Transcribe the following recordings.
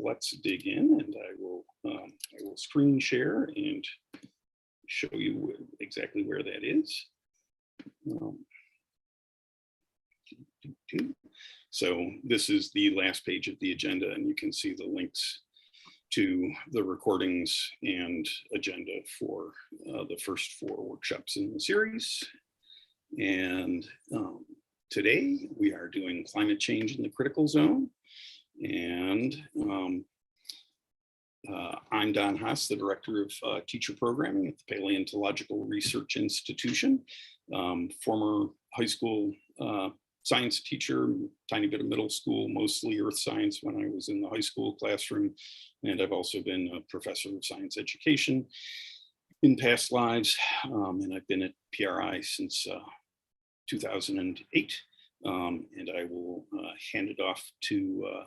let's dig in, and I will screen share and show you exactly where that is. So this is the last page of the agenda, and you can see the links to the recordings and agenda for the first 4 workshops in the series. And today we are doing climate change in the critical zone. And I'm Don Haas, the Director of Teacher Programming at the Paleontological Research Institution, former high school science teacher, tiny bit of middle school, mostly earth science when I was in the high school classroom. And I've also been a professor of science education in past lives. And I've been at PRI since 2008. And I will hand it off to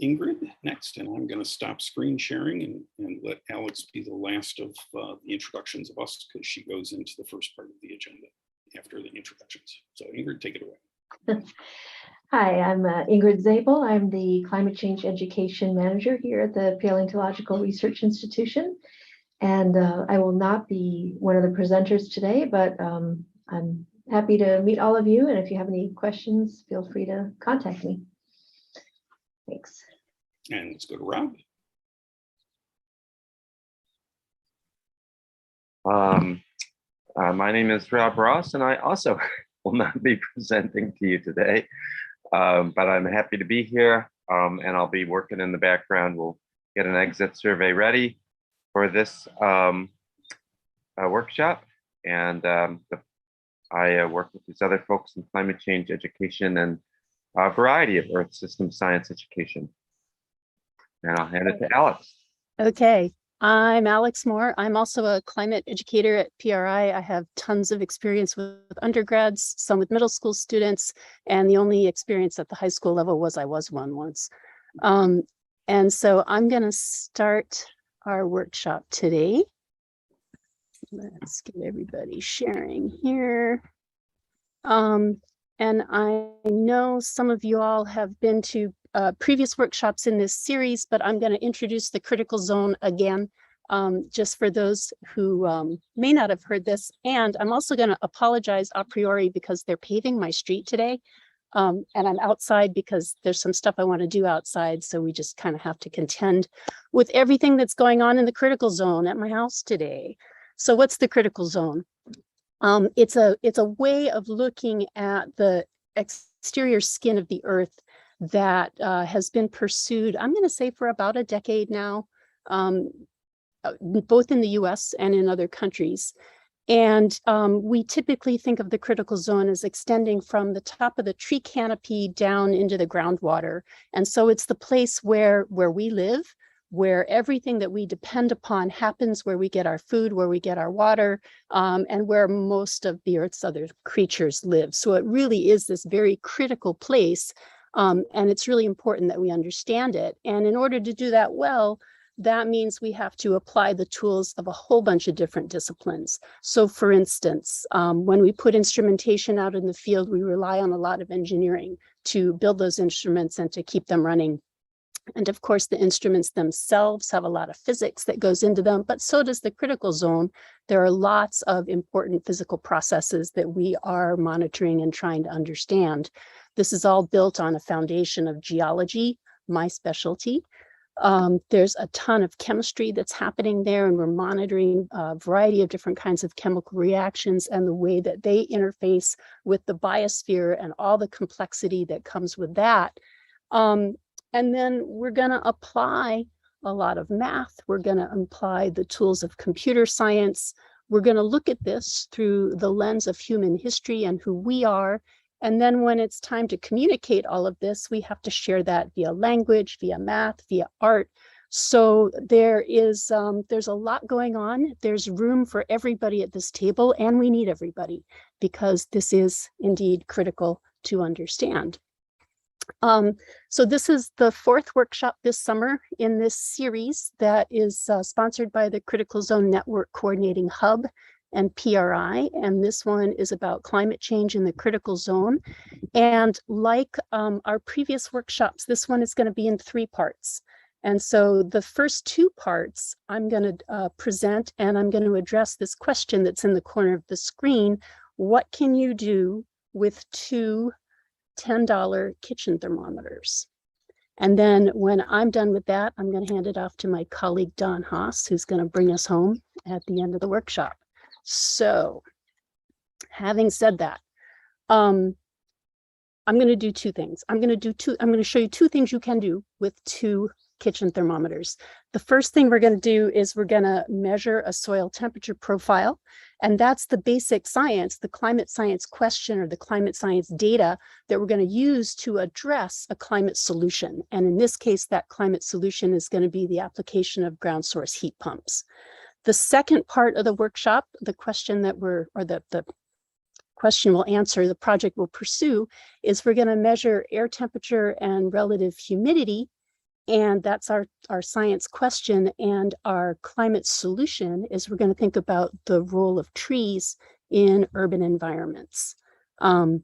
Ingrid next. And I'm going to stop screen sharing and let Alex be the last of the introductions of us, because she goes into the first part of the agenda after the introductions. So Ingrid, take it away. Hi, I'm Ingrid Zabel. I'm the Climate Change Education Manager here at the Paleontological Research Institution. And I will not be one of the presenters today, but I'm happy to meet all of you. And if you have any questions, feel free to contact me. Thanks. And let's go to Rob. My name is Rob Ross, and I also will not be presenting to you today, but I'm happy to be here, and I'll be working in the background. We'll get an exit survey ready for this workshop, and I work with these other folks in climate change education and a variety of Earth system science education. And I'll hand it to Alex. Okay, I'm Alex Moore. I'm also a climate educator at PRI. I have tons of experience with undergrads, some with middle school students, and the only experience at the high school level was I was one once. And so I'm going to start our workshop today. Let's get everybody sharing here. And I know some of you all have been to previous workshops in this series, but I'm going to introduce the critical zone again, just for those who may not have heard this. And I'm also going to apologize a priori because they're paving my street today. And I'm outside because there's some stuff I want to do outside. So we just kind of have to contend with everything that's going on in the critical zone at my house today. So what's the critical zone? It's a way of looking at the exterior skin of the Earth that has been pursued, I'm going to say, for about a decade now, both in the US and in other countries. And we typically think of the critical zone as extending from the top of the tree canopy down into the groundwater. And so it's the place where we live, where everything that we depend upon happens, where we get our food, where we get our water, and where most of the Earth's other creatures live. So it really is this very critical place, and it's really important that we understand it. And in order to do that well, that means we have to apply the tools of a whole bunch of different disciplines. So for instance, when we put instrumentation out in the field, we rely on a lot of engineering to build those instruments and to keep them running. And of course, the instruments themselves have a lot of physics that goes into them, but so does the critical zone. There are lots of important physical processes that we are monitoring and trying to understand. This is all built on a foundation of geology, my specialty. There's a ton of chemistry that's happening there, and we're monitoring a variety of different kinds of chemical reactions and the way that they interface with the biosphere and all the complexity that comes with that. And then we're going to apply a lot of math. We're going to apply the tools of computer science. We're going to look at this through the lens of human history and who we are. And then when it's time to communicate all of this, we have to share that via language, via math, via art. So there's a lot going on. There's room for everybody at this table, and we need everybody because this is indeed critical to understand. So this is the 4th workshop this summer in this series that is sponsored by the Critical Zone Network Coordinating Hub and PRI. And this one is about climate change in the critical zone. And like our previous workshops, this one is going to be in 3 parts. And so the first two parts I'm going to present, and I'm going to address this question that's in the corner of the screen. What can you do with two $10 kitchen thermometers? And then when I'm done with that, I'm going to hand it off to my colleague, Don Haas, who's going to bring us home at the end of the workshop. So having said that, I'm going to do two things. I'm going to show you two things you can do with two kitchen thermometers. The first thing we're going to do is we're going to measure a soil temperature profile. And that's the basic science, the climate science question or the climate science data that we're going to use to address a climate solution. And in this case, that climate solution is going to be the application of ground source heat pumps. The second part of the workshop, the question that the question we'll answer, the project will pursue, is we're going to measure air temperature and relative humidity. And that's our science question. And our climate solution is we're going to think about the role of trees in urban environments. And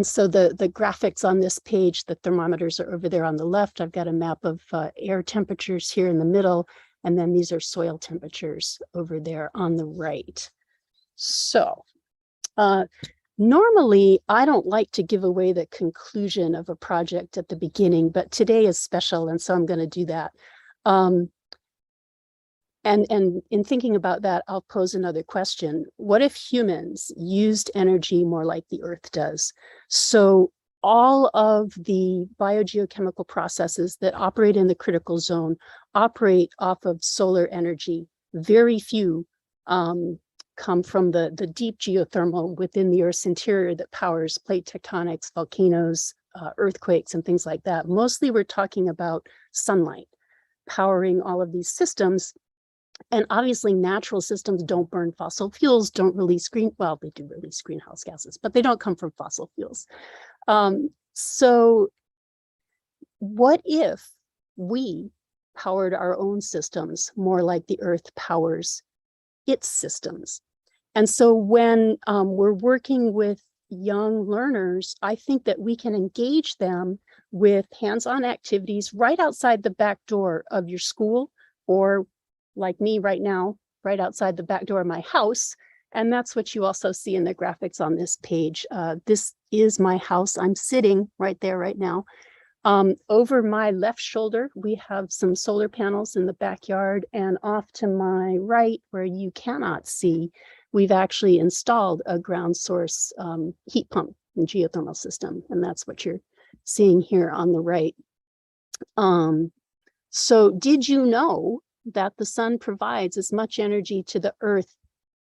so the graphics on this page, the thermometers are over there on the left. I've got a map of air temperatures here in the middle. And then these are soil temperatures over there on the right. So normally, I don't like to give away the conclusion of a project at the beginning, but today is special, and so I'm going to do that. And in thinking about that, I'll pose another question. What if humans used energy more like the Earth does? So all of the biogeochemical processes that operate in the critical zone operate off of solar energy. Very few come from the deep geothermal within the Earth's interior that powers plate tectonics, volcanoes, earthquakes, and things like that. Mostly we're talking about sunlight powering all of these systems. And obviously natural systems don't burn fossil fuels, don't release well, they do release greenhouse gases, but they don't come from fossil fuels. So what if we powered our own systems more like the Earth powers its systems? And so when we're working with young learners, I think that we can engage them with hands-on activities right outside the back door of your school, or like me right now, right outside the back door of my house. And that's what you also see in the graphics on this page. This is my house. I'm sitting right there right now. Over my left shoulder, we have some solar panels in the backyard, and off to my right, where you cannot see, we've actually installed a ground source heat pump and geothermal system, and that's what you're seeing here on the right. So did you know that the sun provides as much energy to the Earth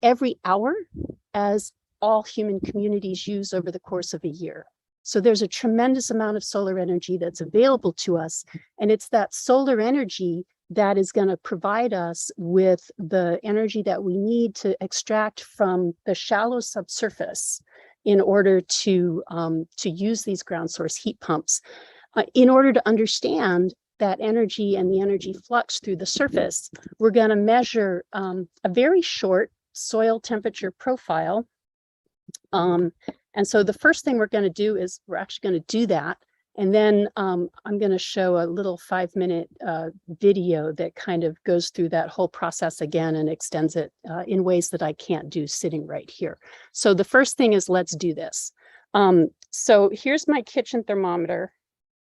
every hour as all human communities use over the course of a year? So there's a tremendous amount of solar energy that's available to us, and it's that solar energy that is going to provide us with the energy that we need to extract from the shallow subsurface in order to use these ground source heat pumps. In order to understand that energy and the energy flux through the surface, we're going to measure a very short soil temperature profile. And so the first thing we're going to do is we're actually going to do that. And then I'm going to show a little 5-minute video that kind of goes through that whole process again and extends it in ways that I can't do sitting right here. So the first thing is, let's do this. So here's my kitchen thermometer.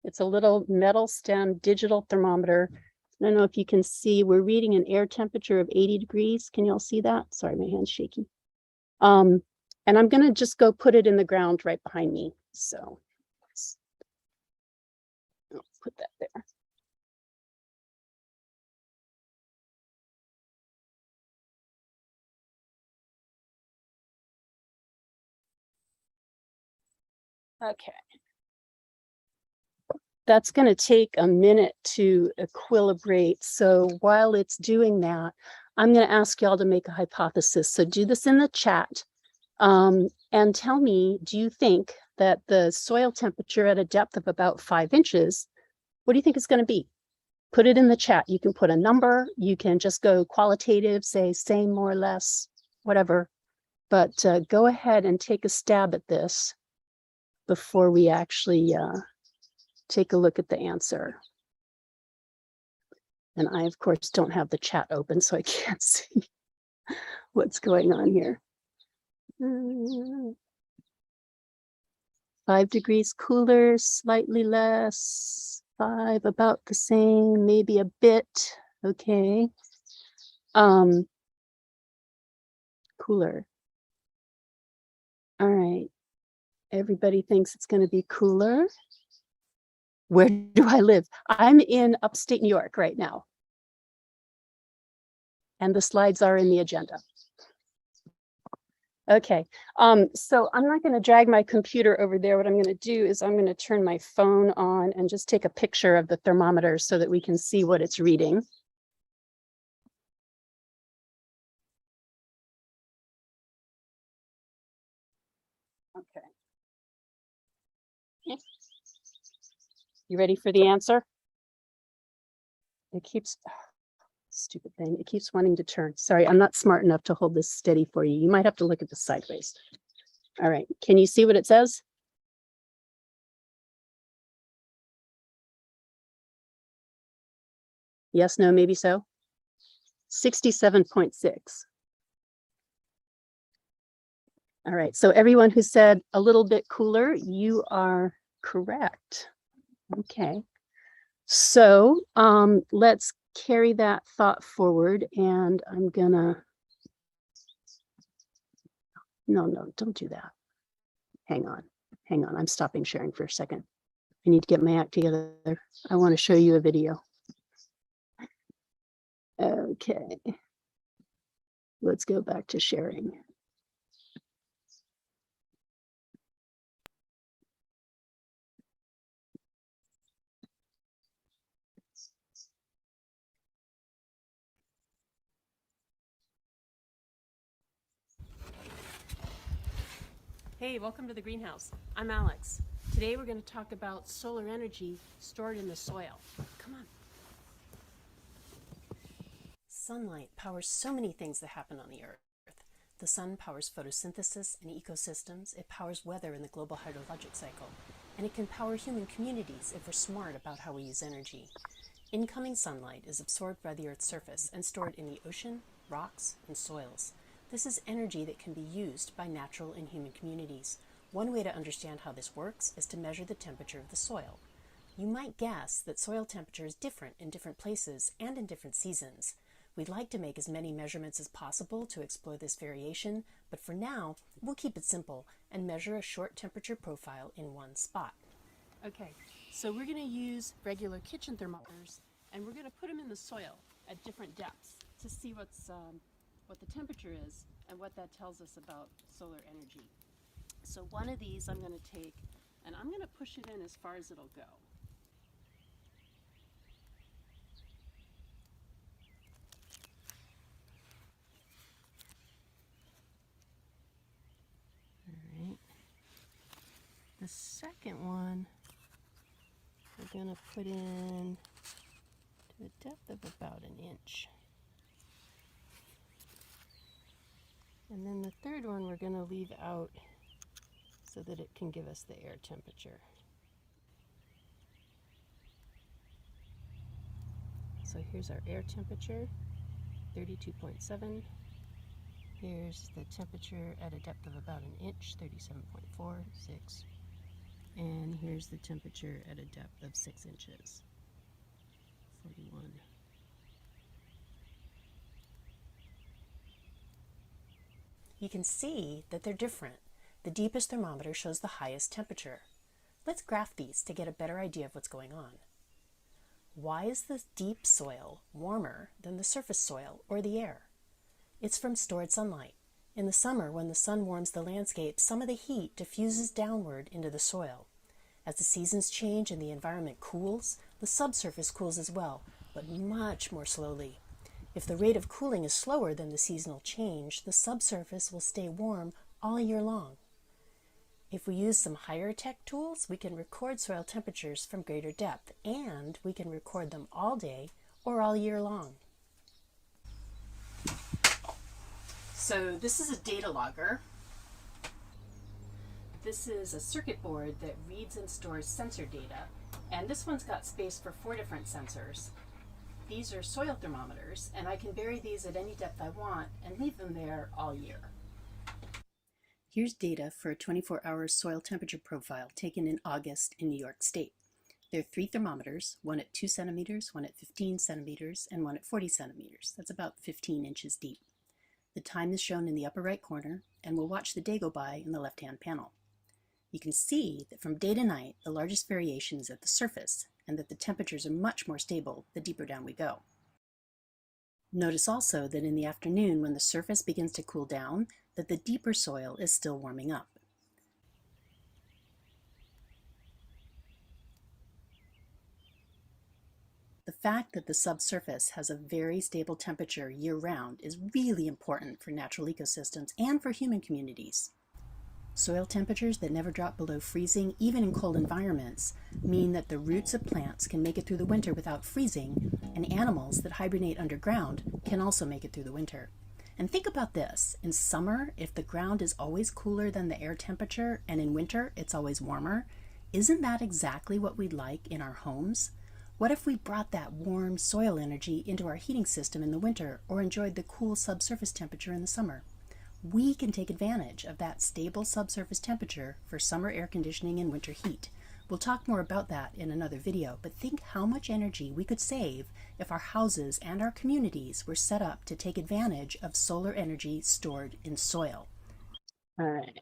It's a little metal stem digital thermometer. I don't know if you can see, we're reading an air temperature of 80 degrees. Can you all see that? Sorry, my hand's shaky. And I'm going to just go put it in the ground right behind me. So I'll put that there. Okay. That's going to take a minute to equilibrate. So while it's doing that, I'm going to ask y'all to make a hypothesis. So do this in the chat and tell me, do you think that the soil temperature at a depth of about 5 inches, what do you think it's going to be? Put it in the chat. You can put a number. You can just go qualitative, say same, more or less, whatever. But go ahead and take a stab at this before we actually take a look at the answer. And I, of course, don't have the chat open, so I can't see what's going on here. 5 degrees cooler, slightly less, 5 about the same, maybe a bit. Okay. Cooler. All right. Everybody thinks it's going to be cooler. Where do I live? I'm in upstate New York right now. And the slides are in the agenda. Okay, so I'm not going to drag my computer over there. What I'm going to do is I'm going to turn my phone on and just take a picture of the thermometer so that we can see what it's reading. Okay. You ready for the answer? It keeps, stupid thing, it keeps wanting to turn. Sorry, I'm not smart enough to hold this steady for you. You might have to look at this sideways. All right, can you see what it says? Yes, no, maybe so. 67.6. All right, so everyone who said a little bit cooler, you are correct. Okay, so let's carry that thought forward, and I'm gonna, no, don't do that. Hang on, I'm stopping sharing for a second. I need to get my act together. I want to show you a video. Okay, let's go back to sharing. Hey, welcome to the greenhouse. I'm Alex. Today we're going to talk about solar energy stored in the soil. Come on. Sunlight powers so many things that happen on the earth. The sun powers photosynthesis and ecosystems. It powers weather in the global hydrologic cycle. And it can power human communities if we're smart about how we use energy. Incoming sunlight is absorbed by the Earth's surface and stored in the ocean, rocks, and soils. This is energy that can be used by natural and human communities. One way to understand how this works is to measure the temperature of the soil. You might guess that soil temperature is different in different places and in different seasons. We'd like to make as many measurements as possible to explore this variation, but for now, we'll keep it simple and measure a short temperature profile in one spot. Okay, so we're going to use regular kitchen thermometers, and we're going to put them in the soil at different depths to see what the temperature is and what that tells us about solar energy. So one of these I'm going to take, and I'm going to push it in as far as it'll go. All right. The second one we're going to put in to a depth of about 1 inch. And then the third one we're going to leave out so that it can give us the air temperature. So here's our air temperature, 32.7. Here's the temperature at a depth of about 1 inch, 37.46. And here's the temperature at a depth of 6 inches, 41. You can see that they're different. The deepest thermometer shows the highest temperature. Let's graph these to get a better idea of what's going on. Why is the deep soil warmer than the surface soil or the air? It's from stored sunlight. In the summer, when the sun warms the landscape, some of the heat diffuses downward into the soil. As the seasons change and the environment cools, the subsurface cools as well, but much more slowly. If the rate of cooling is slower than the seasonal change, the subsurface will stay warm all year long. If we use some higher tech tools, we can record soil temperatures from greater depth, and we can record them all day or all year long. So this is a data logger. This is a circuit board that reads and stores sensor data, and this one's got space for 4 different sensors. These are soil thermometers, and I can vary these at any depth I want and leave them there all year. Here's data for a 24-hour soil temperature profile taken in August in New York State. There are 3 thermometers, one at 2 centimeters, one at 15 centimeters, and one at 40 centimeters. That's about 15 inches deep. The time is shown in the upper right corner, and we'll watch the day go by in the left-hand panel. You can see that from day to night, the largest variation is at the surface, and that the temperatures are much more stable the deeper down we go. Notice also that in the afternoon, when the surface begins to cool down, that the deeper soil is still warming up. The fact that the subsurface has a very stable temperature year-round is really important for natural ecosystems and for human communities. Soil temperatures that never drop below freezing, even in cold environments, mean that the roots of plants can make it through the winter without freezing, and animals that hibernate underground can also make it through the winter. And think about this. In summer, if the ground is always cooler than the air temperature, and in winter it's always warmer, isn't that exactly what we'd like in our homes? What if we brought that warm soil energy into our heating system in the winter, or enjoyed the cool subsurface temperature in the summer? We can take advantage of that stable subsurface temperature for summer air conditioning and winter heat. We'll talk more about that in another video, but think how much energy we could save if our houses and our communities were set up to take advantage of solar energy stored in soil. All right.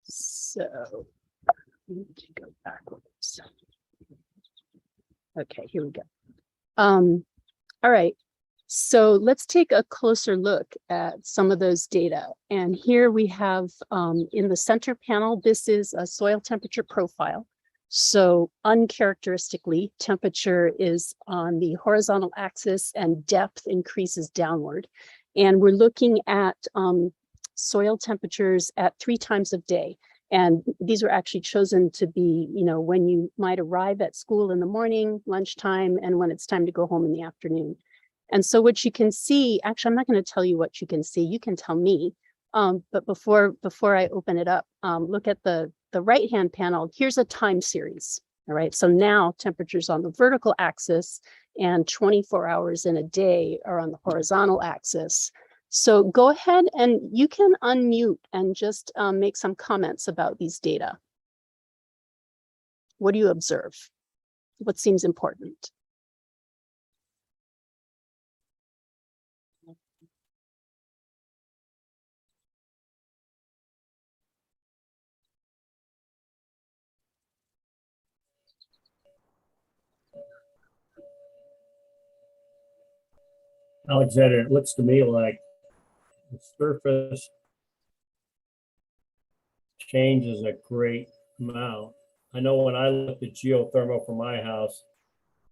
So, I need to go backwards. Okay, here we go. All right. So let's take a closer look at some of those data. And here we have in the center panel, this is a soil temperature profile. So uncharacteristically, temperature is on the horizontal axis and depth increases downward. And we're looking at soil temperatures at 3 times of day. And these were actually chosen to be, when you might arrive at school in the morning, lunchtime, and when it's time to go home in the afternoon. And so what you can see, actually, I'm not going to tell you what you can see. You can tell me. But before I open it up, look at the right-hand panel. Here's a time series. All right. So now temperatures on the vertical axis and 24 hours in a day are on the horizontal axis. So go ahead and you can unmute and just make some comments about these data. What do you observe? What seems important? Alexander, it looks to me like the surface changes a great amount. I know when I looked at geothermal for my house,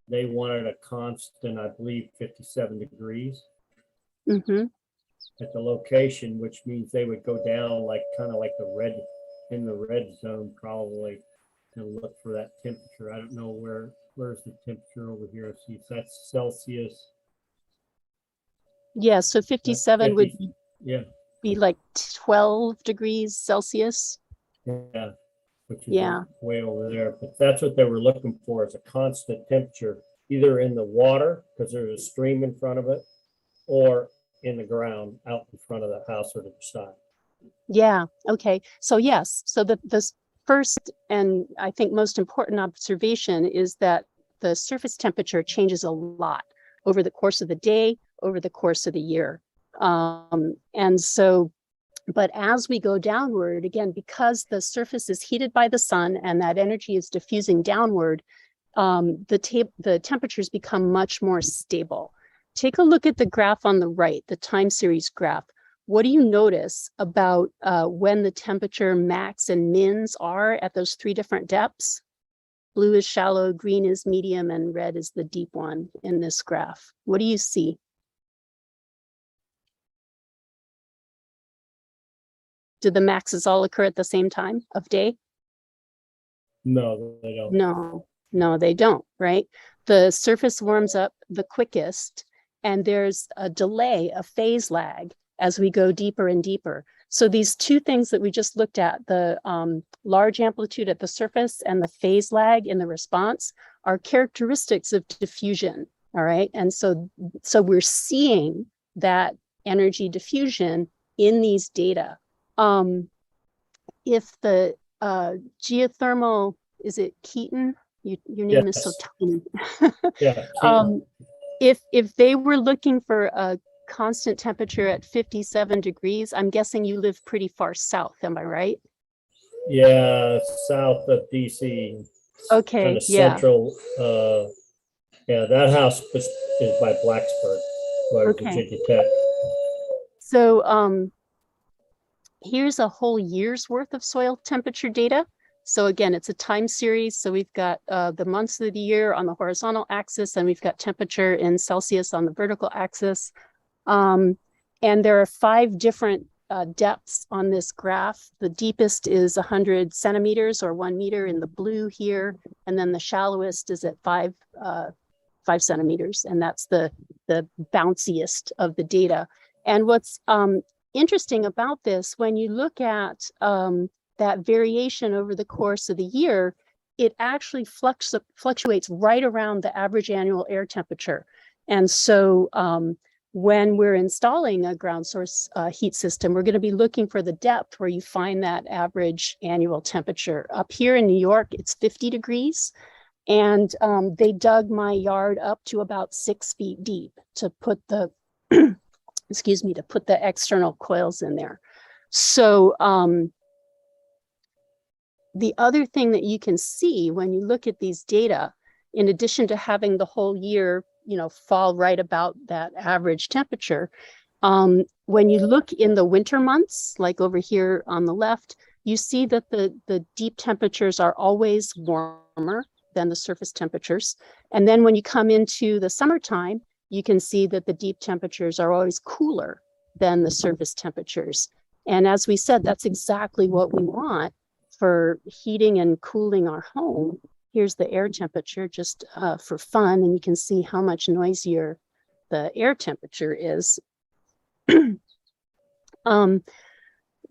they wanted a constant, I believe, 57 degrees at the location, which means they would go down like kind of like in the red zone probably, and look for that temperature. I don't know where's the temperature over here. See, if that's Celsius. Yeah, so 57 would be like 12 degrees Celsius. Yeah, which is way over there. But that's what they were looking for, is a constant temperature, either in the water, because there's a stream in front of it, or in the ground out in front of the house or to the side. Yeah, okay. So yes, so the first and I think most important observation is that the surface temperature changes a lot over the course of the day, over the course of the year. And so, but as we go downward, again, because the surface is heated by the sun and that energy is diffusing downward, the temperatures become much more stable. Take a look at the graph on the right, the time series graph. What do you notice about when the temperature max and mins are at those 3 different depths? Blue is shallow, green is medium, and red is the deep one in this graph. What do you see? Do the maxes all occur at the same time of day? No, they don't. No, they don't, right? The surface warms up the quickest, and there's a delay, a phase lag, as we go deeper and deeper. So these two things that we just looked at, the large amplitude at the surface and the phase lag in the response, are characteristics of diffusion. All right. And so we're seeing that energy diffusion in these data. If the geothermal, is it Keaton? Your name is so tiny. Yeah. If they were looking for a constant temperature at 57 degrees, I'm guessing you live pretty far south, am I right? Yeah, south of DC. Okay, Kind of yeah. central. Yeah, that house is by Blacksburg, by Okay. Virginia Tech. So here's a whole year's worth of soil temperature data. So again, it's a time series. So we've got the months of the year on the horizontal axis, and we've got temperature in Celsius on the vertical axis. And there are 5 different depths on this graph. The deepest is 100 centimeters or 1 meter in the blue here. And then the shallowest is at 5 centimeters. And that's the bounciest of the data. And what's interesting about this, when you look at that variation over the course of the year, it actually fluctuates right around the average annual air temperature. And so when we're installing a ground source heat system, we're going to be looking for the depth where you find that average annual temperature. Up here in New York, it's 50 degrees. And they dug my yard up to about 6 feet deep to put the, excuse me, to put the external coils in there. So the other thing that you can see when you look at these data, in addition to having the whole year, fall right about that average temperature, when you look in the winter months, like over here on the left, you see that the deep temperatures are always warmer than the surface temperatures. And then when you come into the summertime, you can see that the deep temperatures are always cooler than the surface temperatures. And as we said, that's exactly what we want for heating and cooling our home. Here's the air temperature just for fun, and you can see how much noisier the air temperature is.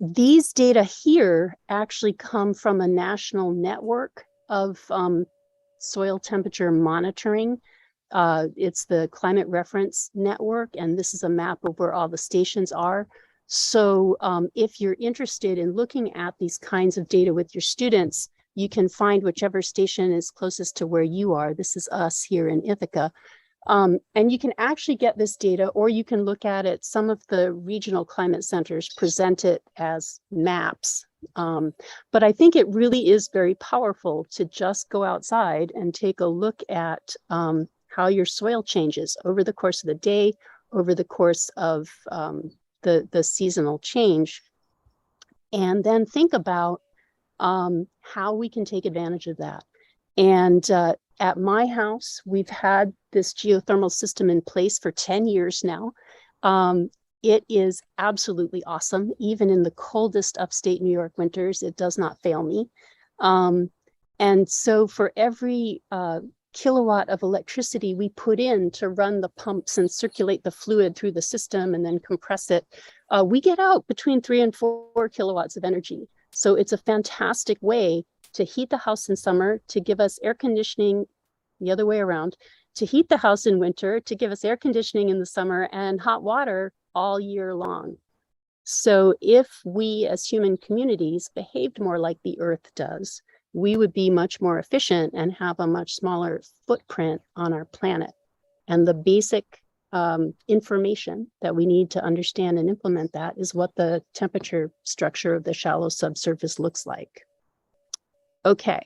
These data here actually come from a national network of soil temperature monitoring. It's the Climate Reference Network, and this is a map of where all the stations are. So if you're interested in looking at these kinds of data with your students, you can find whichever station is closest to where you are. This is us here in Ithaca. And you can actually get this data, or you can look at it. Some of the regional climate centers present it as maps. But I think it really is very powerful to just go outside and take a look at how your soil changes over the course of the day, over the course of the seasonal change, and then think about how we can take advantage of that. And at my house, we've had this geothermal system in place for 10 years now. It is absolutely awesome. Even in the coldest upstate New York winters, it does not fail me. And so for every kilowatt of electricity we put in to run the pumps and circulate the fluid through the system and then compress it, we get out between 3 and 4 kilowatts of energy. So it's a fantastic way to heat the house in summer, to give us air conditioning, the other way around, to heat the house in winter, to give us air conditioning in the summer and hot water all year long. So if we as human communities behaved more like the Earth does, we would be much more efficient and have a much smaller footprint on our planet. And the basic information that we need to understand and implement that is what the temperature structure of the shallow subsurface looks like. Okay,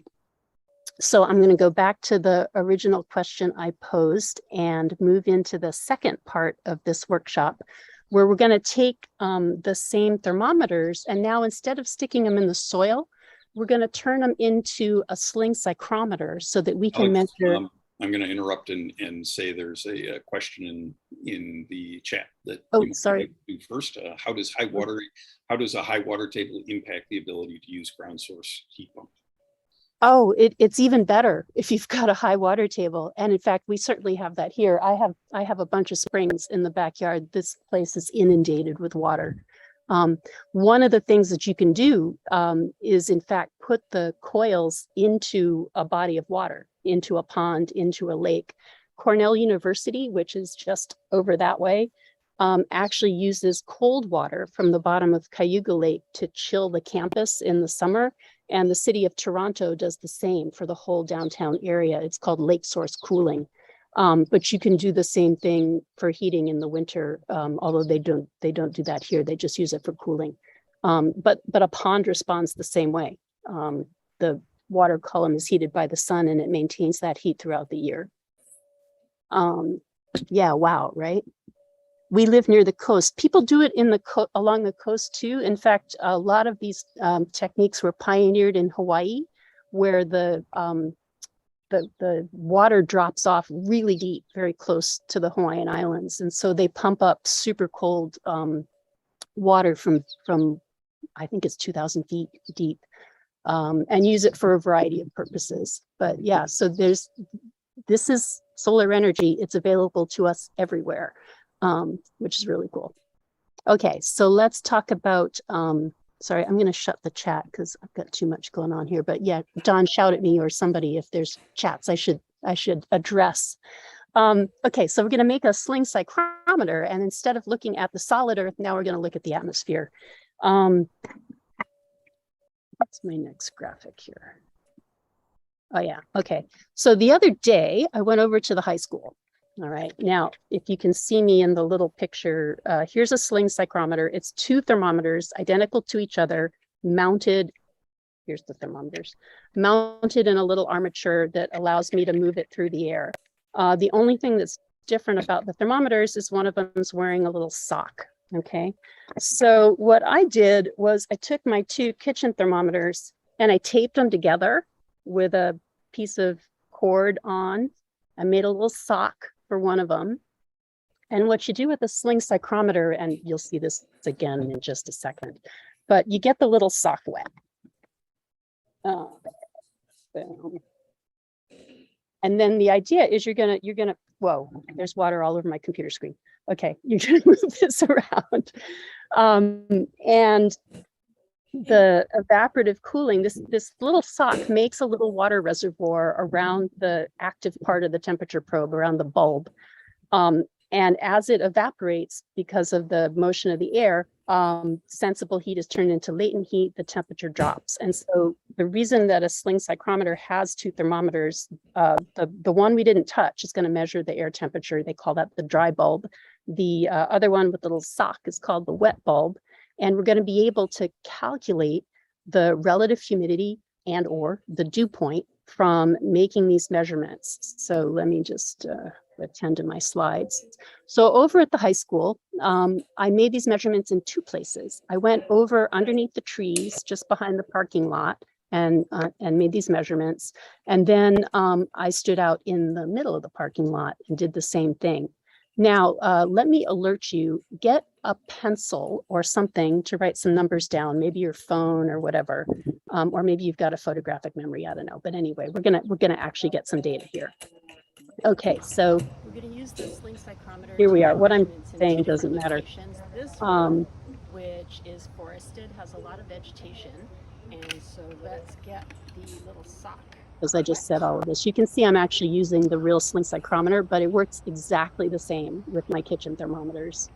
so I'm going to go back to the original question I posed and move into the second part of this workshop, where we're going to take the same thermometers, and now instead of sticking them in the soil, we're going to turn them into a Sling Psychrometer so that we can measure. I'm going to interrupt and say there's a question in the chat that sorry. Do first. How does a high water table impact the ability to use ground source heat pump? Oh, it's even better if you've got a high water table. And in fact, we certainly have that here. I have a bunch of springs in the backyard. This place is inundated with water. One of the things that you can do is in fact put the coils into a body of water, into a pond, into a lake. Cornell University, which is just over that way, actually uses cold water from the bottom of Cayuga Lake to chill the campus in the summer. And the city of Toronto does the same for the whole downtown area. It's called lake source cooling. But you can do the same thing for heating in the winter, although they don't do that here. They just use it for cooling. But a pond responds the same way. The water column is heated by the sun and it maintains that heat throughout the year. Yeah, wow, right? We live near the coast. People do it in the along the coast too. In fact, a lot of these techniques were pioneered in Hawaii, where the water drops off really deep, very close to the Hawaiian Islands. And so they pump up super cold water from I think it's 2,000 feet deep, and use it for a variety of purposes. But yeah, so this is solar energy. It's available to us everywhere, which is really cool. Okay, so let's talk about, sorry, I'm going to shut the chat because I've got too much going on here. But yeah, Don, shout at me or somebody if there's chats I should address. Okay, so we're going to make a Sling Psychrometer, and instead of looking at the solid Earth, now we're going to look at the atmosphere. What's my next graphic here? Oh yeah, okay. So the other day I went over to the high school. All right, now, if you can see me in the little picture, here's a Sling Psychrometer. It's 2 thermometers identical to each other, mounted, here's the thermometers, mounted in a little armature that allows me to move it through the air. The only thing that's different about the thermometers is one of them is wearing a little sock, okay? So what I did was I took my 2 kitchen thermometers and I taped them together with a piece of cord on. I made a little sock for one of them. And what you do with the Sling Psychrometer, and you'll see this again in just a second, but you get the little sock wet. Boom. And then the idea is you're gonna, whoa, there's water all over my computer screen. Okay, you're gonna move this around. And the evaporative cooling, this little sock makes a little water reservoir around the active part of the temperature probe, around the bulb. And as it evaporates, because of the motion of the air, sensible heat is turned into latent heat, the temperature drops. And so the reason that a Sling Psychrometer has 2 thermometers, the one we didn't touch is going to measure the air temperature. They call that the dry bulb. The other one with the little sock is called the wet bulb. And we're going to be able to calculate the relative humidity and or the dew point from making these measurements. So let me just attend to my slides. So over at the high school, I made these measurements in 2 places. I went over underneath the trees just behind the parking lot and made these measurements. And then I stood out in the middle of the parking lot and did the same thing. Now, let me alert you, get a pencil or something to write some numbers down, maybe your phone or whatever, or maybe you've got a photographic memory, I don't know. But anyway, we're gonna actually get some data here. Okay, so we're gonna use the Sling Psychrometer. Here we are. What I'm saying doesn't matter. This one, which is forested, has a lot of vegetation. And so let's get the little sock. As I just said all of this, you can see I'm actually using the real Sling Psychrometer, but it works exactly the same with my kitchen thermometers.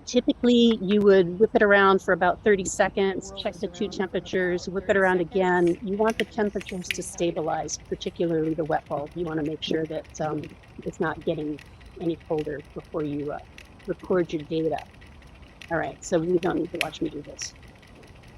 Typically, you would whip it around for about 30 seconds, check the 2 temperatures, whip it around again. You want the temperatures to stabilize, particularly the wet bulb. You want to make sure that it's not getting any colder before you record your data. All right, so you don't need to watch me do this.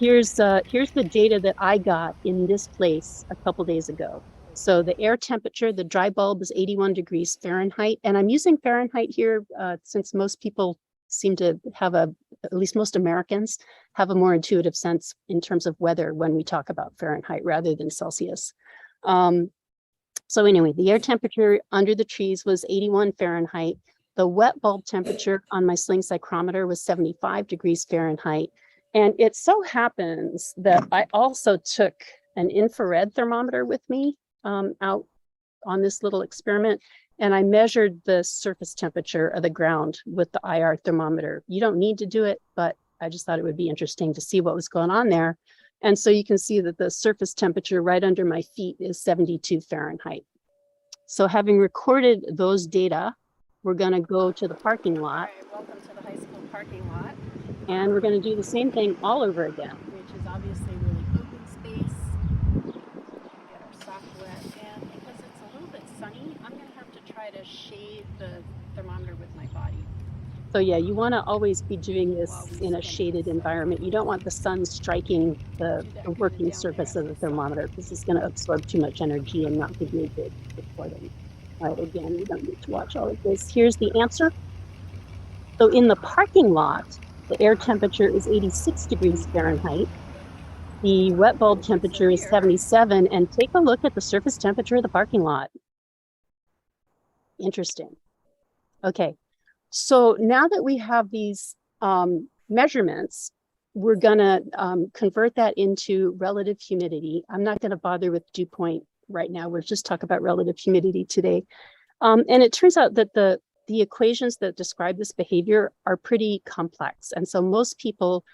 Here's the data that I got in this place a couple days ago. So the air temperature, the dry bulb is 81 degrees Fahrenheit. And I'm using Fahrenheit here since most people seem to have at least most Americans have a more intuitive sense in terms of weather when we talk about Fahrenheit rather than Celsius. So anyway, the air temperature under the trees was 81 Fahrenheit. The wet bulb temperature on my Sling Psychrometer was 75 degrees Fahrenheit. And it so happens that I also took an infrared thermometer with me out on this little experiment. and I measured the surface temperature of the ground with the IR thermometer. You don't need to do it, but I just thought it would be interesting to see what was going on there. And so you can see that the surface temperature right under my feet is 72 Fahrenheit. So having recorded those data, we're going to go to the parking lot. Welcome to the high school parking lot. And we're going to do the same thing all over again, which is obviously really open space. Get our sock wet. And because it's a little bit sunny, I'm going to have to try to shade the thermometer with my body. So yeah, you want to always be doing this in a shaded environment. You don't want the sun striking the working surface of the thermometer because it's going to absorb too much energy and not give you a good recording. All right, again, you don't need to watch all of this. Here's the answer. So in the parking lot, the air temperature is 86 degrees Fahrenheit. The wet bulb temperature is 77, and take a look at the surface temperature of the parking lot. Interesting. Okay. So now that we have these measurements, we're gonna convert that into relative humidity. I'm not gonna bother with dew point right now. We'll just talk about relative humidity today. And it turns out that the equations that describe this behavior are pretty complex. And so most people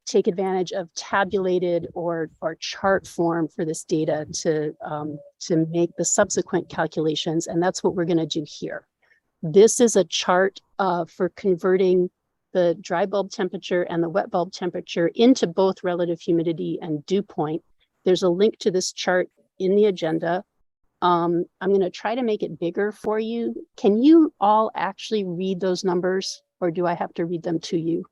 take advantage of tabulated or chart form for this data to make the subsequent calculations. And that's what we're gonna do here. This is a chart for converting the dry bulb temperature and the wet bulb temperature into both relative humidity and dew point. There's a link to this chart in the agenda. I'm going to try to make it bigger for you. Can you all actually read those numbers, or do I have to read them to you?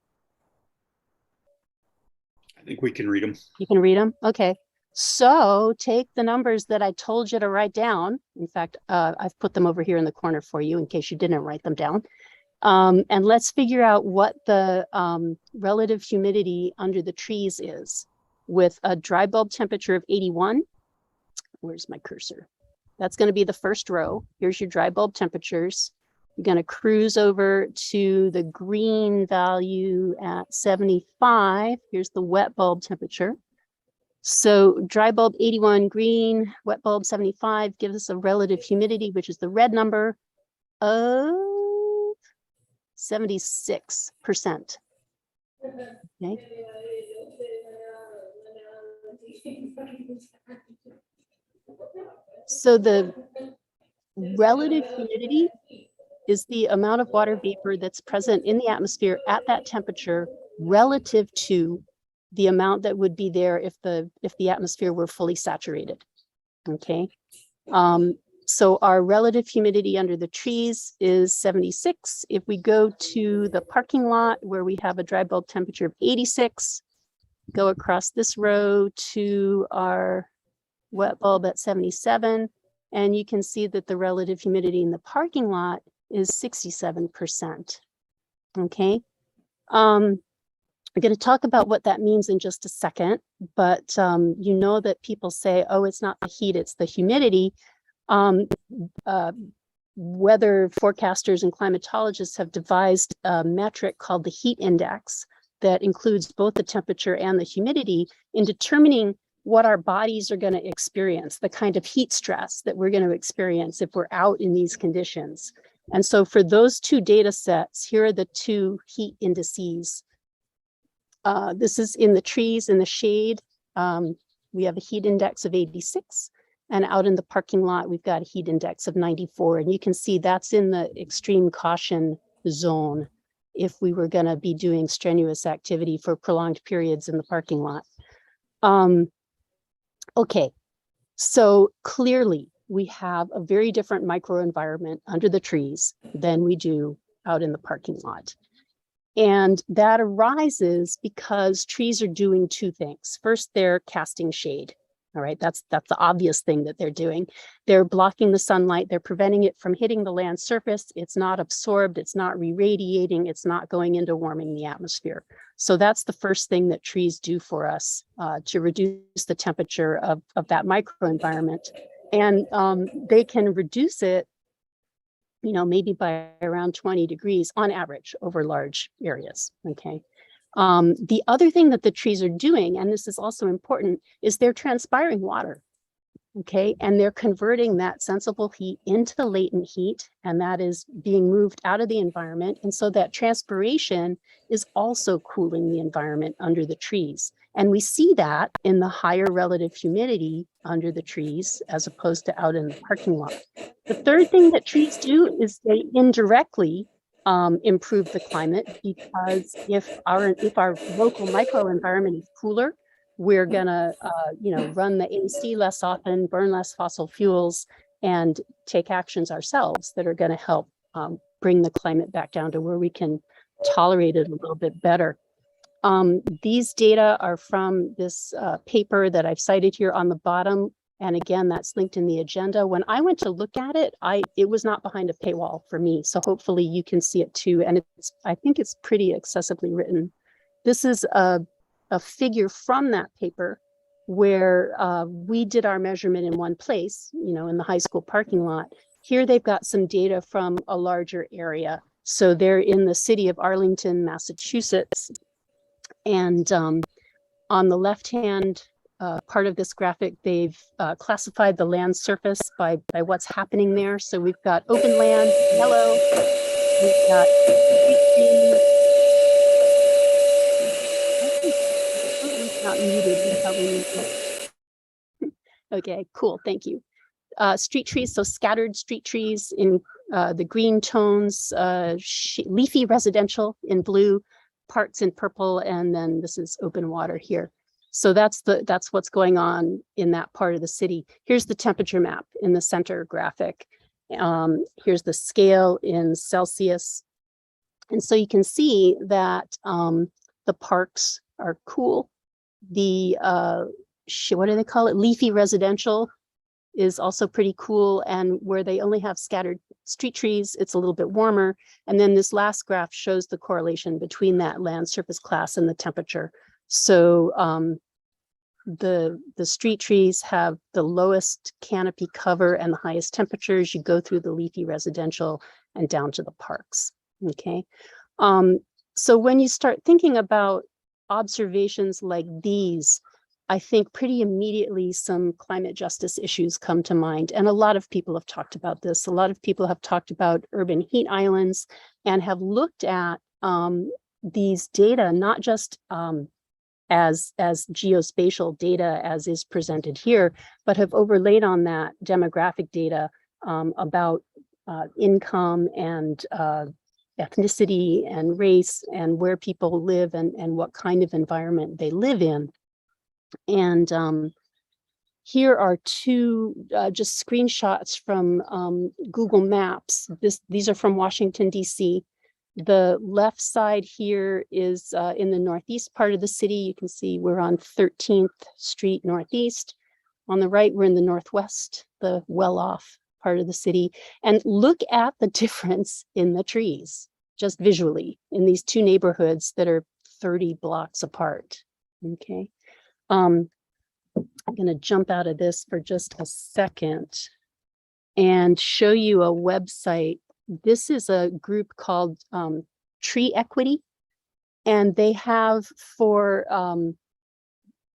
I think we can read them. You can read them? Okay. So take the numbers that I told you to write down. In fact, I've put them over here in the corner for you in case you didn't write them down. And let's figure out what the relative humidity under the trees is with a dry bulb temperature of 81. Where's my cursor? That's going to be the first row. Here's your dry bulb temperatures. You're going to cruise over to the green value at 75. Here's the wet bulb temperature. So dry bulb 81 green, wet bulb 75 gives us a relative humidity, which is the red number of 76%. Okay. So the relative humidity is the amount of water vapor that's present in the atmosphere at that temperature relative to the amount that would be there if the atmosphere were fully saturated. Okay. So our relative humidity under the trees is 76. If we go to the parking lot where we have a dry bulb temperature of 86, go across this row to our wet bulb at 77, and you can see that the relative humidity in the parking lot is 67%. Okay. We're going to talk about what that means in just a second, but you know that people say, oh, it's not the heat, it's the humidity. Weather forecasters and climatologists have devised a metric called the heat index that includes both the temperature and the humidity in determining what our bodies are going to experience, the kind of heat stress that we're going to experience if we're out in these conditions. And so for those two data sets, here are the two heat indices. This is in the trees in the shade. We have a heat index of 86, and out in the parking lot, we've got a heat index of 94. And you can see that's in the extreme caution zone if we were going to be doing strenuous activity for prolonged periods in the parking lot. Okay, so clearly we have a very different microenvironment under the trees than we do out in the parking lot. And that arises because trees are doing two things. First, they're casting shade. All right, that's the obvious thing that they're doing. They're blocking the sunlight. They're preventing it from hitting the land surface. It's not absorbed. It's not re-radiating. It's not going into warming the atmosphere. So that's the first thing that trees do for us to reduce the temperature of that microenvironment. And they can reduce it, you know, maybe by around 20 degrees on average over large areas, okay? The other thing that the trees are doing, and this is also important, is they're transpiring water. Okay, and they're converting that sensible heat into latent heat, and that is being moved out of the environment. And so that transpiration is also cooling the environment under the trees. And we see that in the higher relative humidity under the trees as opposed to out in the parking lot. The third thing that trees do is they indirectly improve the climate, because if our local microenvironment is cooler, we're gonna, run the AC less often, burn less fossil fuels, and take actions ourselves that are gonna help bring the climate back down to where we can tolerate it a little bit better. These data are from this paper that I've cited here on the bottom. And again, that's linked in the agenda. When I went to look at it, it was not behind a paywall for me. So hopefully you can see it too. And I think it's pretty accessibly written. This is a figure from that paper where we did our measurement in one place, in the high school parking lot. Here they've got some data from a larger area. So they're in the city of Arlington, Massachusetts. And on the left-hand part of this graphic, they've classified the land surface by what's happening there. So we've got open land, yellow, we've got not muted. Okay, cool, thank you. Street trees, so scattered street trees in the green tones, leafy residential in blue, parks in purple, and then this is open water here. So that's what's going on in that part of the city. Here's the temperature map in the center graphic. Here's the scale in Celsius. And so you can see that the parks are cool. The, what do they call it? Leafy residential is also pretty cool. And where they only have scattered street trees, it's a little bit warmer. And then this last graph shows the correlation between that land surface class and the temperature. So the street trees have the lowest canopy cover and the highest temperatures. You go through the leafy residential and down to the parks. Okay. So when you start thinking about observations like these, I think pretty immediately some climate justice issues come to mind. And a lot of people have talked about this. A lot of people have talked about urban heat islands and have looked at these data, not just as geospatial data as is presented here, but have overlaid on that demographic data about income and ethnicity and race and where people live and what kind of environment they live in. And here are two just screenshots from Google Maps. These are from Washington, D.C. The left side here is in the northeast part of the city. You can see we're on 13th Street Northeast. On the right, we're in the northwest, the well-off part of the city. And look at the difference in the trees, just visually, in these two neighborhoods that are 30 blocks apart. Okay. I'm going to jump out of this for just a second and show you a website. This is a group called Tree Equity, and they have for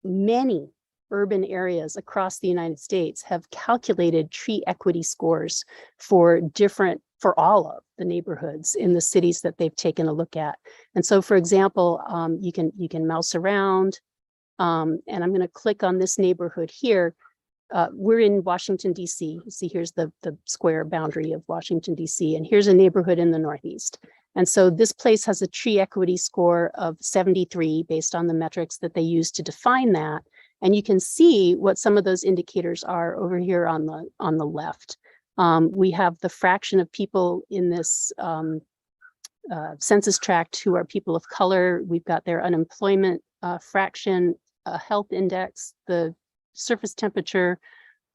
many urban areas across the United States have calculated tree equity scores for all of the neighborhoods in the cities that they've taken a look at. And so, for example, you can mouse around. And I'm going to click on this neighborhood here. We're in Washington, D.C. You see, here's the square boundary of Washington, D.C. And here's a neighborhood in the Northeast. And so this place has a tree equity score of 73 based on the metrics that they use to define that. And you can see what some of those indicators are over here on the left. We have the fraction of people in this census tract who are people of color. We've got their unemployment fraction, health index, the surface temperature,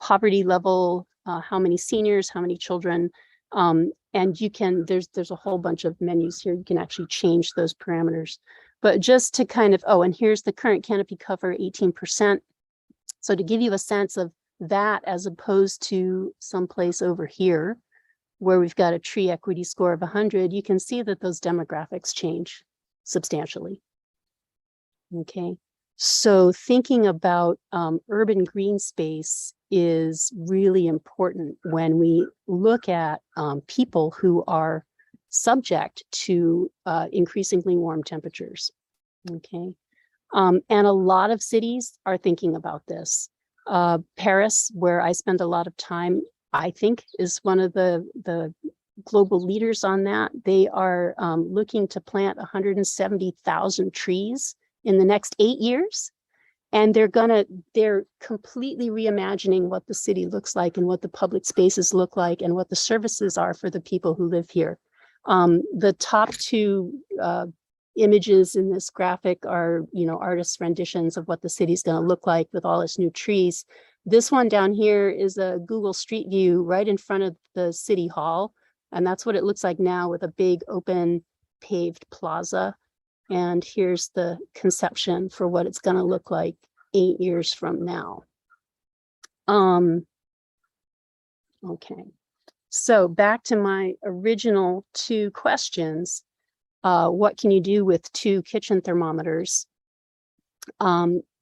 poverty level, how many seniors, how many children, and there's a whole bunch of menus here. You can actually change those parameters. But just to kind of, and here's the current canopy cover, 18%. So to give you a sense of that as opposed to someplace over here, where we've got a tree equity score of 100, you can see that those demographics change substantially. Okay. So thinking about urban green space is really important when we look at people who are subject to increasingly warm temperatures. Okay. And a lot of cities are thinking about this. Paris, where I spend a lot of time, I think is one of the global leaders on that. They are looking to plant 170,000 trees in the next 8 years. And they're completely reimagining what the city looks like and what the public spaces look like and what the services are for the people who live here. The top two images in this graphic are, artists' renditions of what the city's going to look like with all its new trees. This one down here is a Google Street View right in front of the city hall. And that's what it looks like now with a big open paved plaza. And here's the conception for what it's going to look like 8 years from now. Okay, so back to my original two questions. What can you do with 2 kitchen thermometers?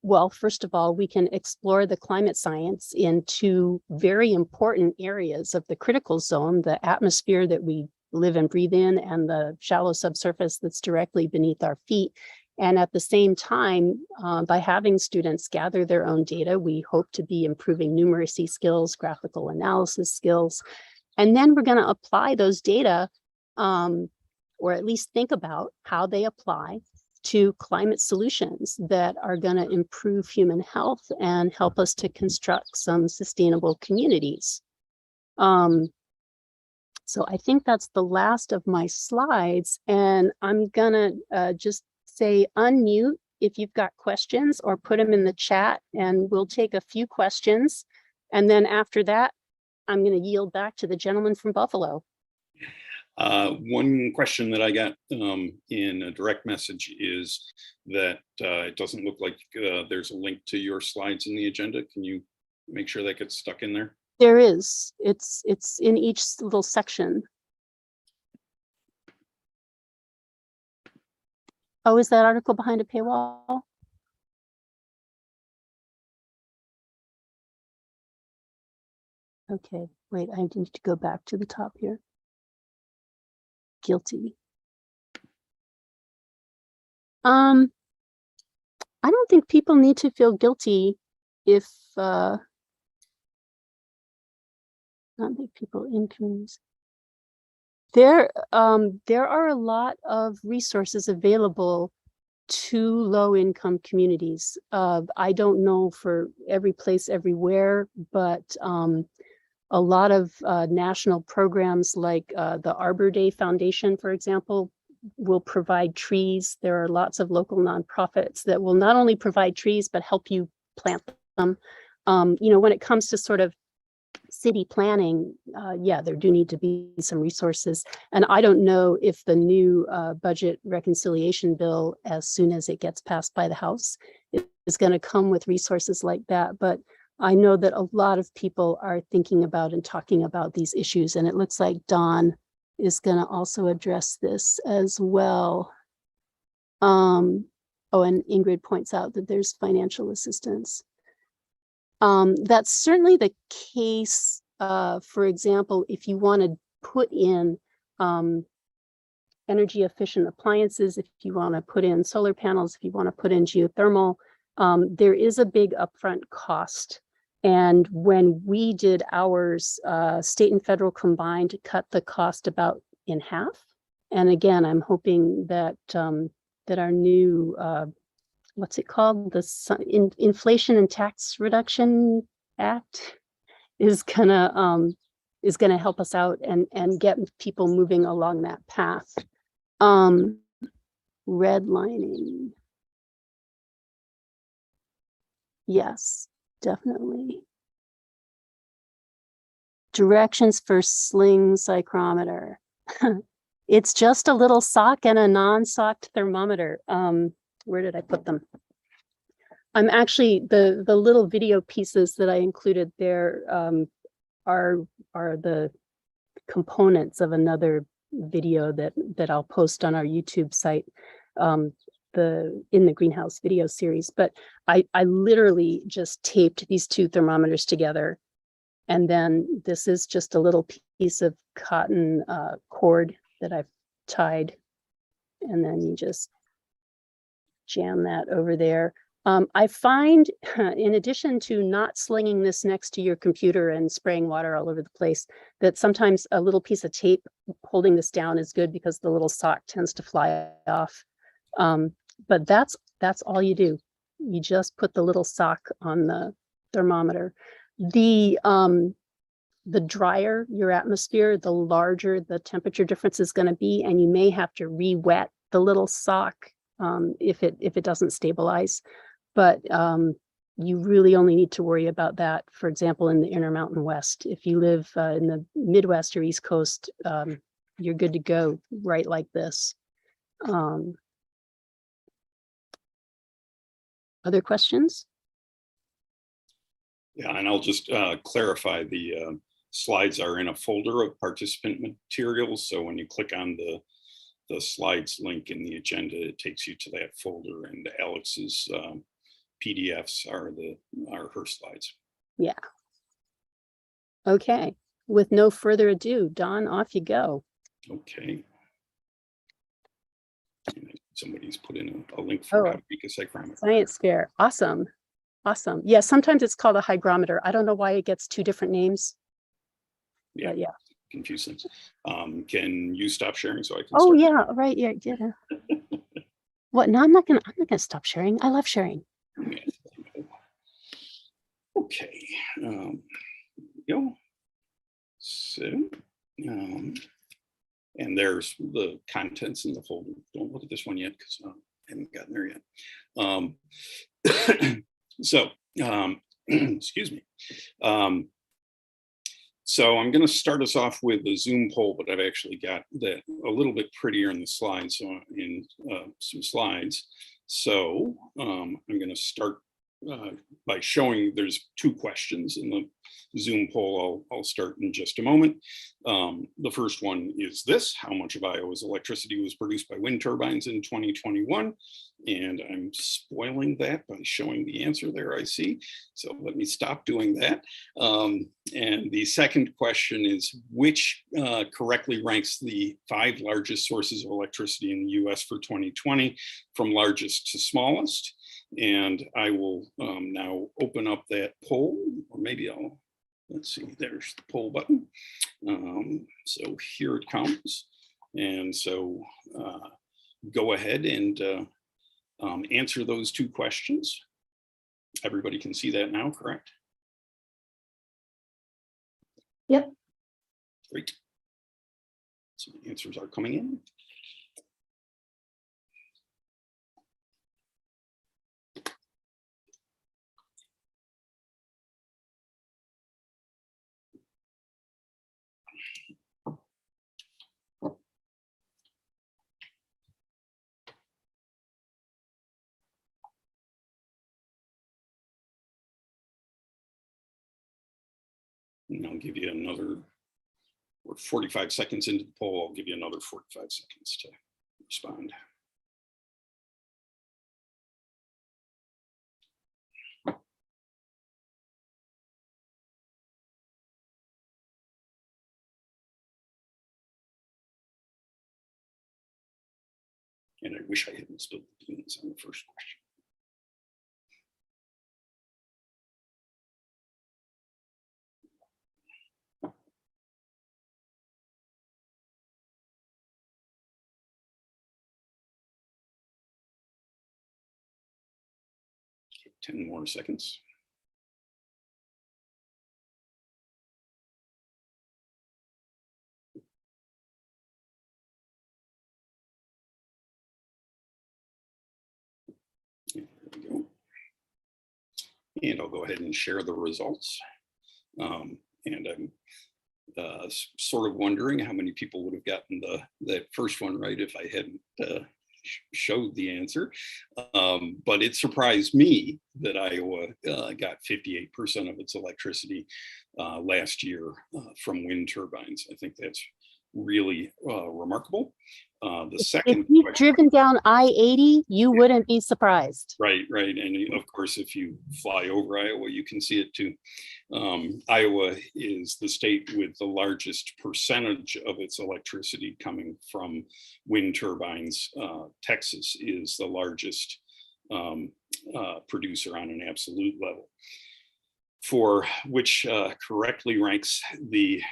Well, first of all, we can explore the climate science in 2 very important areas of the critical zone, the atmosphere that we live and breathe in, and the shallow subsurface that's directly beneath our feet. And at the same time, by having students gather their own data, we hope to be improving numeracy skills, graphical analysis skills. And then we're going to apply those data, or at least think about how they apply to climate solutions that are going to improve human health and help us to construct some sustainable communities. So I think that's the last of my slides, and I'm gonna just say unmute if you've got questions, or put them in the chat and we'll take a few questions. And then after that, I'm gonna yield back to the gentleman from Buffalo. One question that I got in a direct message is that it doesn't look like there's a link to your slides in the agenda. Can you make sure that gets stuck in there? There is, it's in each little section. Oh, is that article behind a paywall? Okay, wait, I need to go back to the top here. Guilty. I don't think people need to feel guilty if not make people in communities. There are a lot of resources available to low-income communities. I don't know for every place everywhere, but a lot of national programs like the Arbor Day Foundation, for example, will provide trees. There are lots of local nonprofits that will not only provide trees, but help you plant them. When it comes to sort of city planning, yeah, there do need to be some resources. And I don't know if the new budget reconciliation bill, as soon as it gets passed by the House, is going to come with resources like that. But I know that a lot of people are thinking about and talking about these issues. And it looks like Dawn is going to also address this as well. Oh, and Ingrid points out that there's financial assistance. That's certainly the case, for example, if you want to put in energy efficient appliances, if you want to put in solar panels, if you want to put in geothermal, there is a big upfront cost. And when we did ours, state and federal combined cut the cost about in half. And again, I'm hoping that that our new what's it called? The Inflation and Tax Reduction Act is gonna help us out and get people moving along that path. Redlining. Yes, definitely. Directions for Sling Psychrometer. It's just a little sock and a non-socked thermometer. Where did I put them? I'm actually, the little video pieces that I included there are the components of another video that I'll post on our YouTube site. in the greenhouse video series, but I literally just taped these two thermometers together. And then this is just a little piece of cotton cord that I've tied. And then you just jam that over there. I find, in addition to not slinging this next to your computer and spraying water all over the place, that sometimes a little piece of tape holding this down is good because the little sock tends to fly off. But that's all you do. You just put the little sock on the thermometer. The drier your atmosphere, the larger the temperature difference is going to be, and you may have to re-wet the little sock if it doesn't stabilize. But you really only need to worry about that, for example, in the Intermountain West. If you live in the Midwest or East Coast, you're good to go right like this. Other questions? Yeah, and I'll just clarify, the slides are in a folder of participant materials. So when you click on the slides link in the agenda, it takes you to that folder, and Alex's PDFs are her slides. Yeah. Okay. With no further ado, Don, off you go. Okay. Somebody's put in a link for how to make a psychrometer. Science fair. Awesome. Awesome. Yeah, sometimes it's called a hygrometer. I don't know why it gets two different names. Yeah. Yeah. Confusing. Can you stop sharing so I can Oh, start? yeah. Right. Yeah. Yeah. What? No, I'm not gonna stop sharing. I love sharing. Okay. Go. So, and there's the contents in the folder. Don't look at this one yet because I haven't gotten there yet. So, excuse me. So I'm going to start us off with a Zoom poll, but I've actually got that a little bit prettier in the slides, so in some slides. So I'm going to start by showing there's two questions in the Zoom poll. I'll start in just a moment. The first one is this: how much of Iowa's electricity was produced by wind turbines in 2021? And I'm spoiling that by showing the answer there, I see. So let me stop doing that. And the second question is, which correctly ranks the 5 largest sources of electricity in the US for 2020 from largest to smallest? And I will now open up that poll, or maybe let's see, there's the poll button. So here it comes. And so go ahead and answer those two questions. Everybody can see that now, correct? Yep. Great. So the answers are coming in. And I'll give you another, we're 45 seconds into the poll, I'll give you another 45 seconds to respond. And I wish I hadn't spilled the beans on the first question. Okay, 10 more seconds. There we go. And I'll go ahead and share the results. And I'm sort of wondering how many people would have gotten that first one right if I hadn't showed the answer. But it surprised me that Iowa got 58% of its electricity last year from wind turbines. I think that's really remarkable. The If second you've question, driven down I-80, you wouldn't be surprised. right. And of course, if you fly over Iowa, you can see it too. Iowa is the state with the largest percentage of its electricity coming from wind turbines. Texas is the largest producer on an absolute level, for which correctly ranks the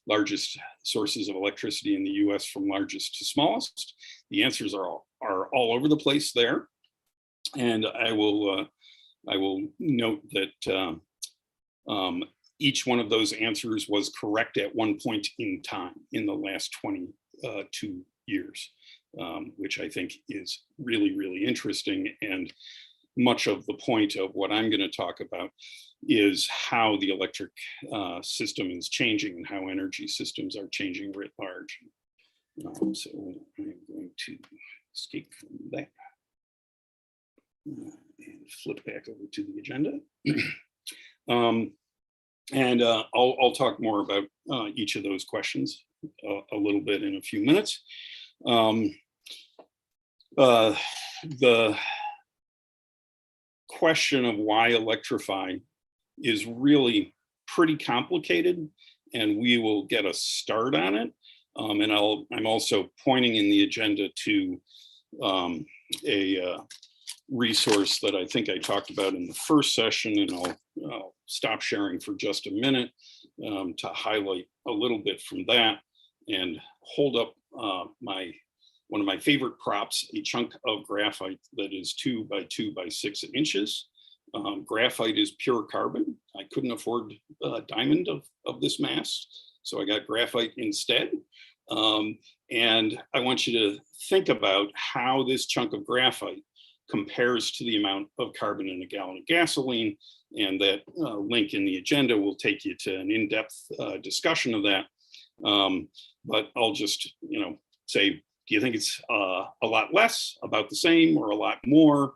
largest sources of electricity in the US from largest to smallest. The answers are all over the place there. And I will note that each one of those answers was correct at one point in time in the last 22 years, which I think is really, really interesting. And much of the point of what I'm going to talk about is how the electric system is changing and how energy systems are changing writ large. So I'm going to escape from that and flip back over to the agenda. I'll talk more about each of those questions a little bit in a few minutes. The question of why Electrify is really pretty complicated, and we will get a start on it. And I'm also pointing in the agenda to a resource that I think I talked about in the first session, and I'll stop sharing for just a minute to highlight a little bit from that and hold up one of my favorite props, a chunk of graphite that is 2 by 2 by 6 inches. Graphite is pure carbon. I couldn't afford a diamond of this mass, so I got graphite instead. And I want you to think about how this chunk of graphite compares to the amount of carbon in a gallon of gasoline. And that link in the agenda will take you to an in-depth discussion of that. But I'll just, say, do you think it's a lot less, about the same, or a lot more?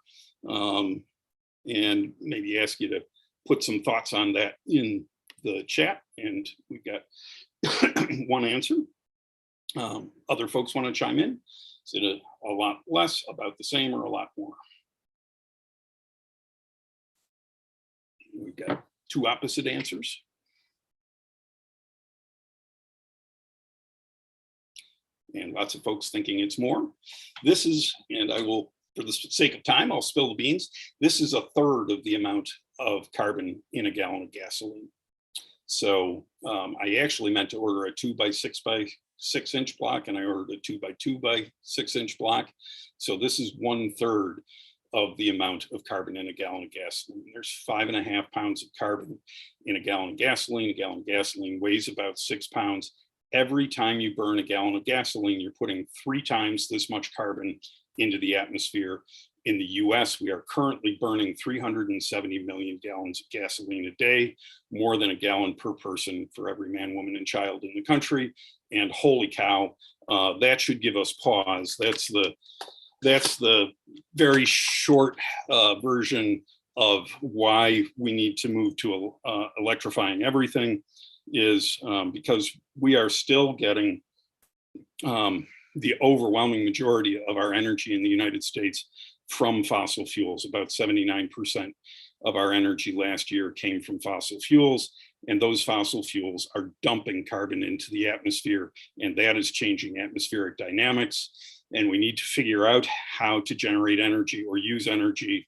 And maybe ask you to put some thoughts on that in the chat. And we've got one answer. Other folks want to chime in. Is it a lot less, about the same, or a lot more? We've got 2 opposite answers. And lots of folks thinking it's more. This is, and I will, for the sake of time, I'll spill the beans. This is 1/3 of the amount of carbon in a gallon of gasoline. So I actually meant to order a 2 by 6 by 6 inch block, and I ordered a 2 by 2 by 6 inch block. So this is 1/3 of the amount of carbon in a gallon of gasoline. There's 5.5 pounds of carbon in a gallon of gasoline. A gallon of gasoline weighs about 6 pounds. Every time you burn a gallon of gasoline, you're putting 3 times this much carbon into the atmosphere. In the US, we are currently burning 370 million gallons of gasoline a day, more than a gallon per person for every man, woman, and child in the country. And holy cow, that should give us pause. That's the very short version of why we need to move to electrifying everything, is because we are still getting the overwhelming majority of our energy in the United States from fossil fuels. About 79% of our energy last year came from fossil fuels, and those fossil fuels are dumping carbon into the atmosphere, and that is changing atmospheric dynamics. And we need to figure out how to generate energy or use energy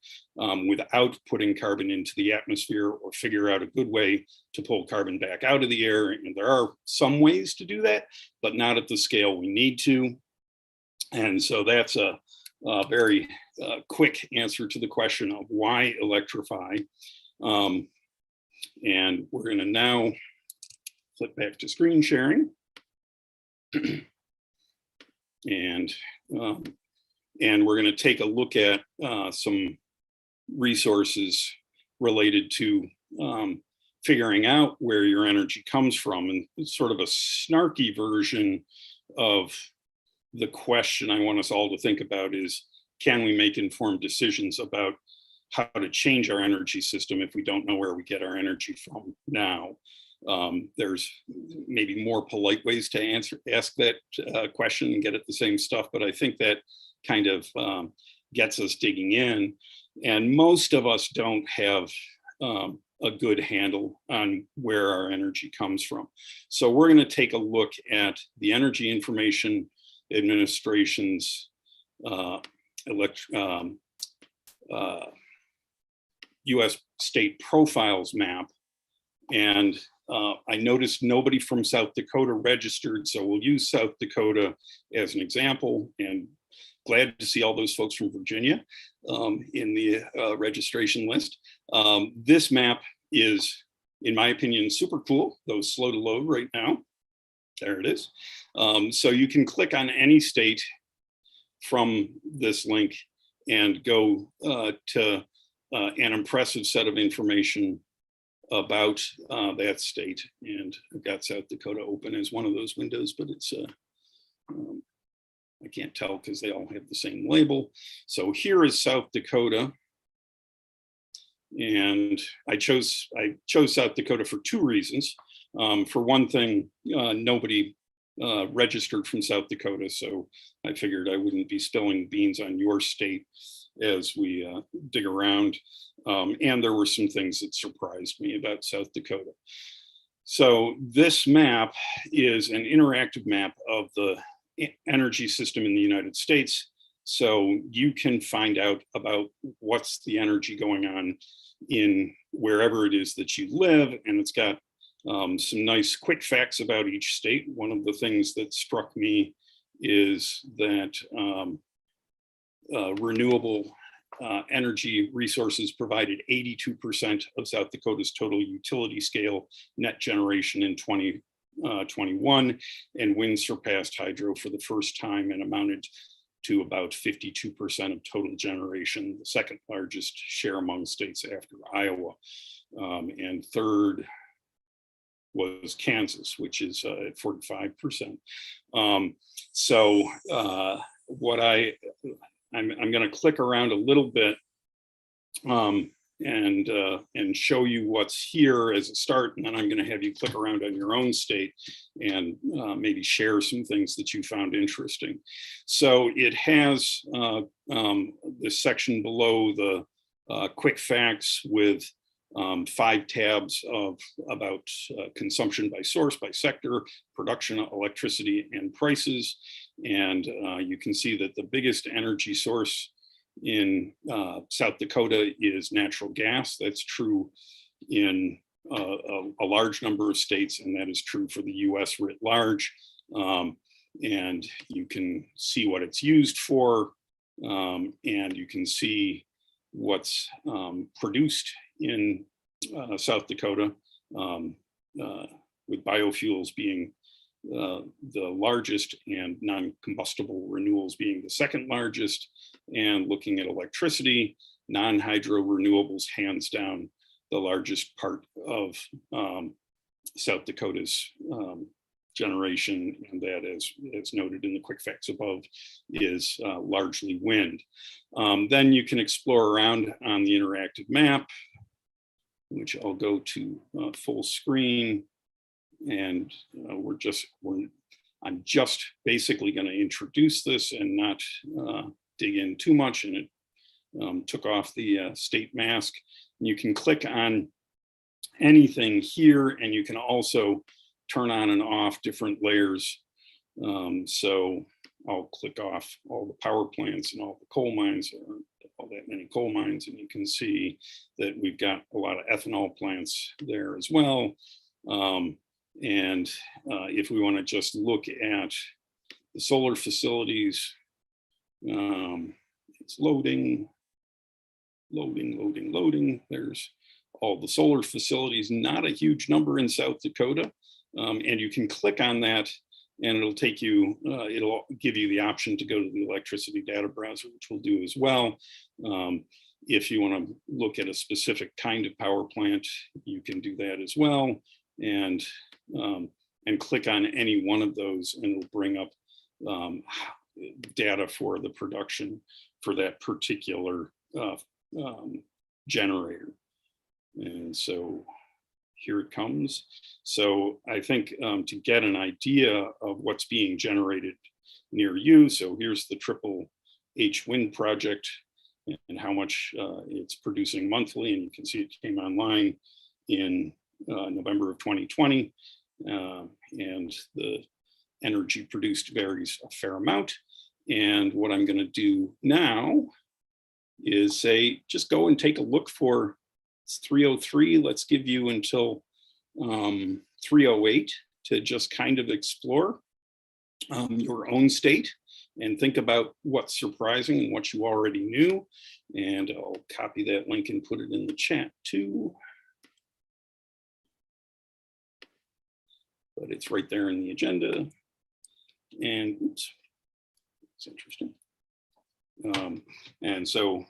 without putting carbon into the atmosphere, or figure out a good way to pull carbon back out of the air. And there are some ways to do that, but not at the scale we need to. And so that's a very quick answer to the question of why electrify. And we're going to now flip back to screen sharing. And we're going to take a look at some resources related to figuring out where your energy comes from. And it's sort of a snarky version of the question I want us all to think about is, can we make informed decisions about how to change our energy system if we don't know where we get our energy from now? There's maybe more polite ways to ask that question and get at the same stuff, but I think that kind of gets us digging in. And most of us don't have a good handle on where our energy comes from. So we're going to take a look at the Energy Information Administration's US state profiles map. And I noticed nobody from South Dakota registered, so we'll use South Dakota as an example, and glad to see all those folks from Virginia in the registration list. This map is, in my opinion, super cool, though slow to load right now. There it is. So you can click on any state from this link and go to an impressive set of information about that state. And I've got South Dakota open as one of those windows, but it's I can't tell because they all have the same label. So here is South Dakota. And I chose South Dakota for two reasons. For one thing, nobody registered from South Dakota, so I figured I wouldn't be spilling beans on your state as we dig around. And there were some things that surprised me about South Dakota. So this map is an interactive map of the energy system in the United States. So you can find out about what's the energy going on in wherever it is that you live. And it's got some nice quick facts about each state. One of the things that struck me is that renewable energy resources provided 82% of South Dakota's total utility scale net generation in 2021, and wind surpassed hydro for the first time and amounted to about 52% of total generation, the second largest share among states after Iowa. And third was Kansas, which is at 45%. So what I'm going to click around a little bit and show you what's here as a start, and then I'm going to have you click around on your own state and maybe share some things that you found interesting. So it has this section below the quick facts with 5 tabs about consumption by source, by sector, production, electricity, and prices. And you can see that the biggest energy source in South Dakota is natural gas. That's true in a large number of states, and that is true for the US writ large. And you can see what it's used for, and you can see what's produced in South Dakota, with biofuels being the largest and non-combustible renewals being the second largest. And looking at electricity, non-hydro renewables hands down the largest part of South Dakota's generation, and that, as noted in the quick facts above, is largely wind. Then you can explore around on the interactive map, which I'll go to full screen, and I'm just basically going to introduce this and not dig in too much. And it took off the state mask. And you can click on anything here, and you can also turn on and off different layers. So I'll click off all the power plants and all the coal mines, or all that many coal mines, and you can see that we've got a lot of ethanol plants there as well. And if we want to just look at the solar facilities, it's loading. There's all the solar facilities, not a huge number in South Dakota. And you can click on that and it'll take you, it'll give you the option to go to the electricity data browser, which we'll do as well. If you want to look at a specific kind of power plant, you can do that as well. And click on any one of those and it'll bring up data for the production for that particular generator. And so here it comes. So I think to get an idea of what's being generated near you, so here's the Triple H wind project and how much it's producing monthly, and you can see it came online in November of 2020, and the energy produced varies a fair amount. And what I'm going to do now is say, just go and take a look for, it's 3:03. Let's give you until 3:08 to just kind of explore your own state and think about what's surprising and what you already knew. And I'll copy that link and put it in the chat too. But it's right there in the agenda. And oops, it's interesting. And so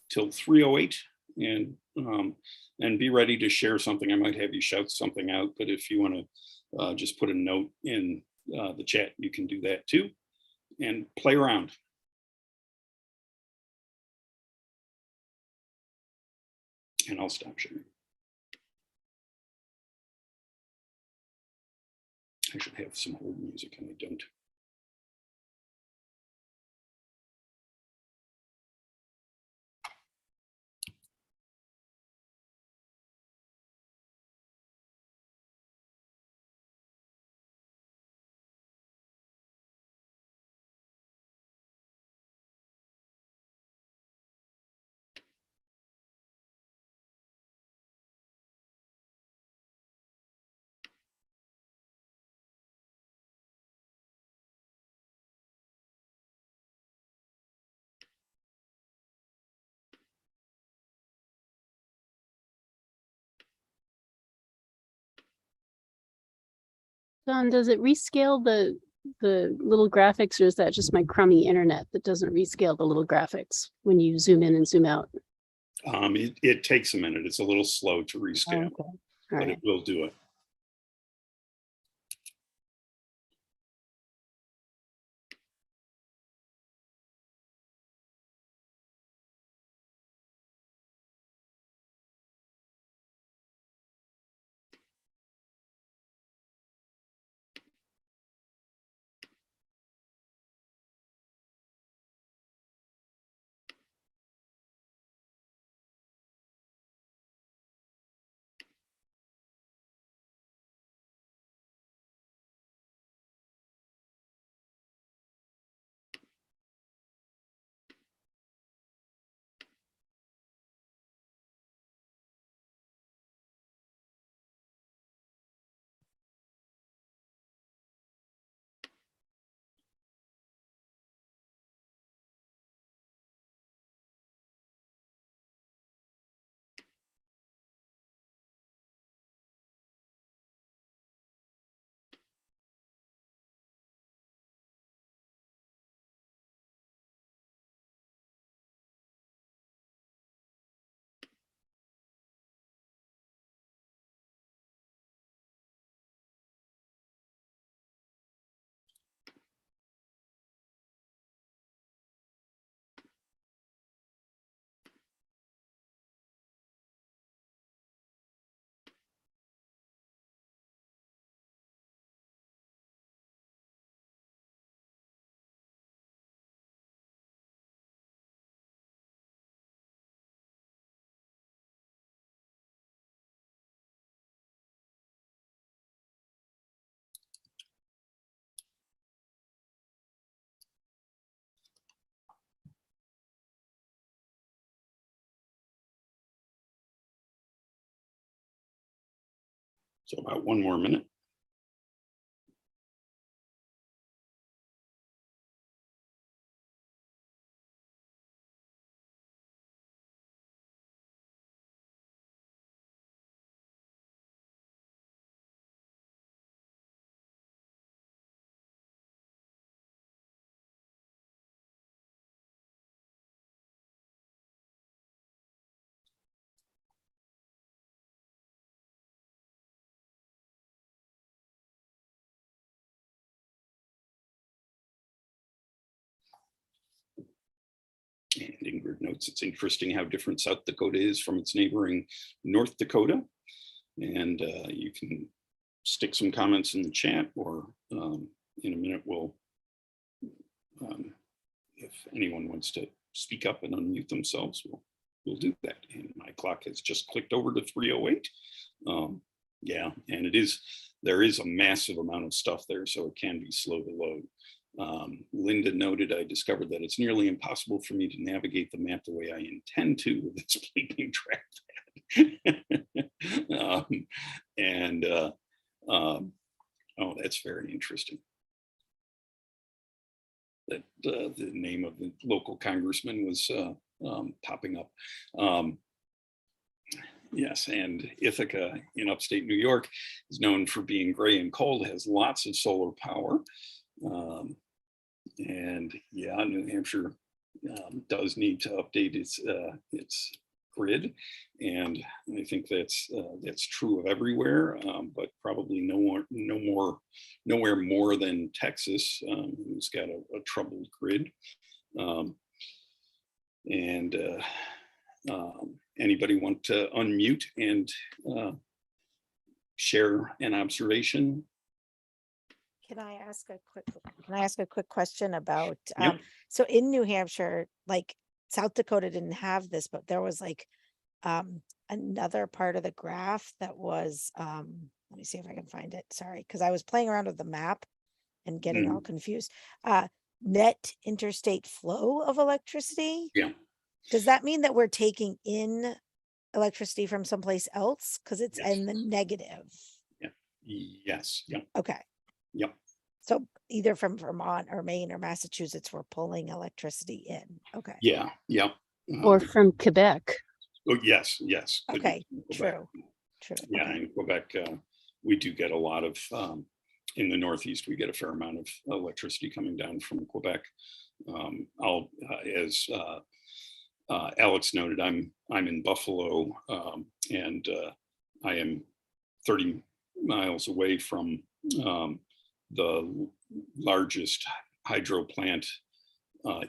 till 3:08, and be ready to share something. I might have you shout something out, but if you want to just put a note in the chat, you can do that too, and play around. And I'll stop sharing. I should have some hold music and I don't. Don, does it rescale the little graphics, or is that just my crummy internet that doesn't rescale the little graphics when you zoom in and zoom out? It takes a minute. It's a little slow to rescale, Okay. All but right. it will do it. So about one more minute. Ingrid notes it's interesting how different South Dakota is from its neighboring North Dakota. And you can stick some comments in the chat, or in a minute we'll, if anyone wants to speak up and unmute themselves, we'll do that. And my clock has just clicked over to 3:08. Yeah, and there is a massive amount of stuff there, so it can be slow to load. Linda noted, I discovered that it's nearly impossible for me to navigate the map the way I intend to with this bleeping trackpad. Oh, that's very interesting. That the name of the local congressman was popping up. Yes, and Ithaca in upstate New York is known for being gray and cold, has lots of solar power. And yeah, New Hampshire does need to update its grid, and I think that's true of everywhere, but probably nowhere more than Texas, who's got a troubled grid. Anybody want to unmute and share an observation? Can I ask a quick question about, Yep. so in New Hampshire, like South Dakota didn't have this, but there was like another part of the graph that was, let me see if I can find it. Sorry, because I was playing around with the map and getting all confused. Net interstate flow of electricity. Yeah. Does that mean that we're taking in electricity from someplace else? Because it's Yes. in the negative. Yeah. Yes. Yeah. Okay. Yep. So either from Vermont or Maine or Massachusetts, we're pulling electricity in. Okay. Yeah. Yep. Or from Quebec. Oh, yes. Could be Okay. from Quebec. True. Yeah, Okay. in Quebec, we do get a lot of, in the Northeast, we get a fair amount of electricity coming down from Quebec. As Alex noted, I'm in Buffalo, and I am 30 miles away from the largest hydro plant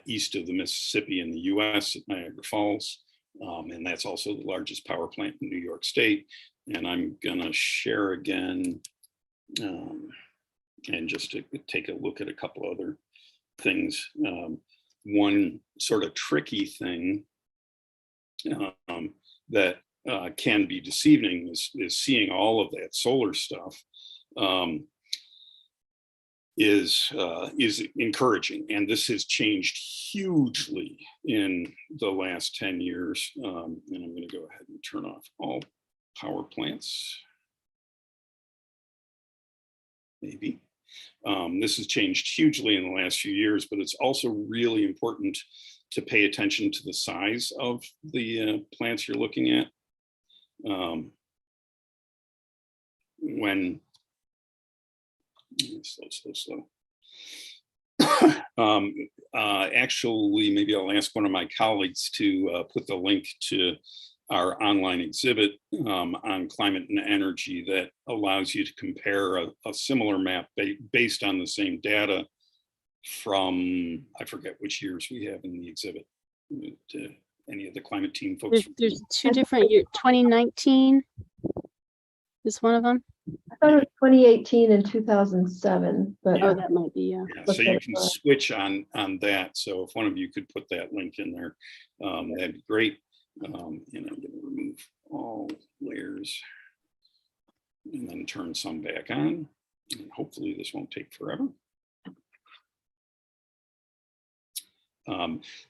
east of the Mississippi in the US at Niagara Falls. And that's also the largest power plant in New York State. And I'm gonna share again, and just to take a look at a couple other things. One sort of tricky thing that can be deceiving is seeing all of that solar stuff. Is encouraging, and this has changed hugely in the last 10 years. And I'm going to go ahead and turn off all power plants. Maybe. This has changed hugely in the last few years, but it's also really important to pay attention to the size of the plants you're looking at. When slow. Actually, maybe I'll ask one of my colleagues to put the link to our online exhibit on climate and energy that allows you to compare a similar map based on the same data from, I forget which years we have in the exhibit. To any of the climate team folks? There's two different years. 2019 is one of them. I thought it was 2018 and 2007, but Yeah. Oh, that might be, yeah. Yeah, so you can switch on that. So if one of you could put that link in there, that'd be great. And I'm going to remove all layers and then turn some back on. And hopefully this won't take forever.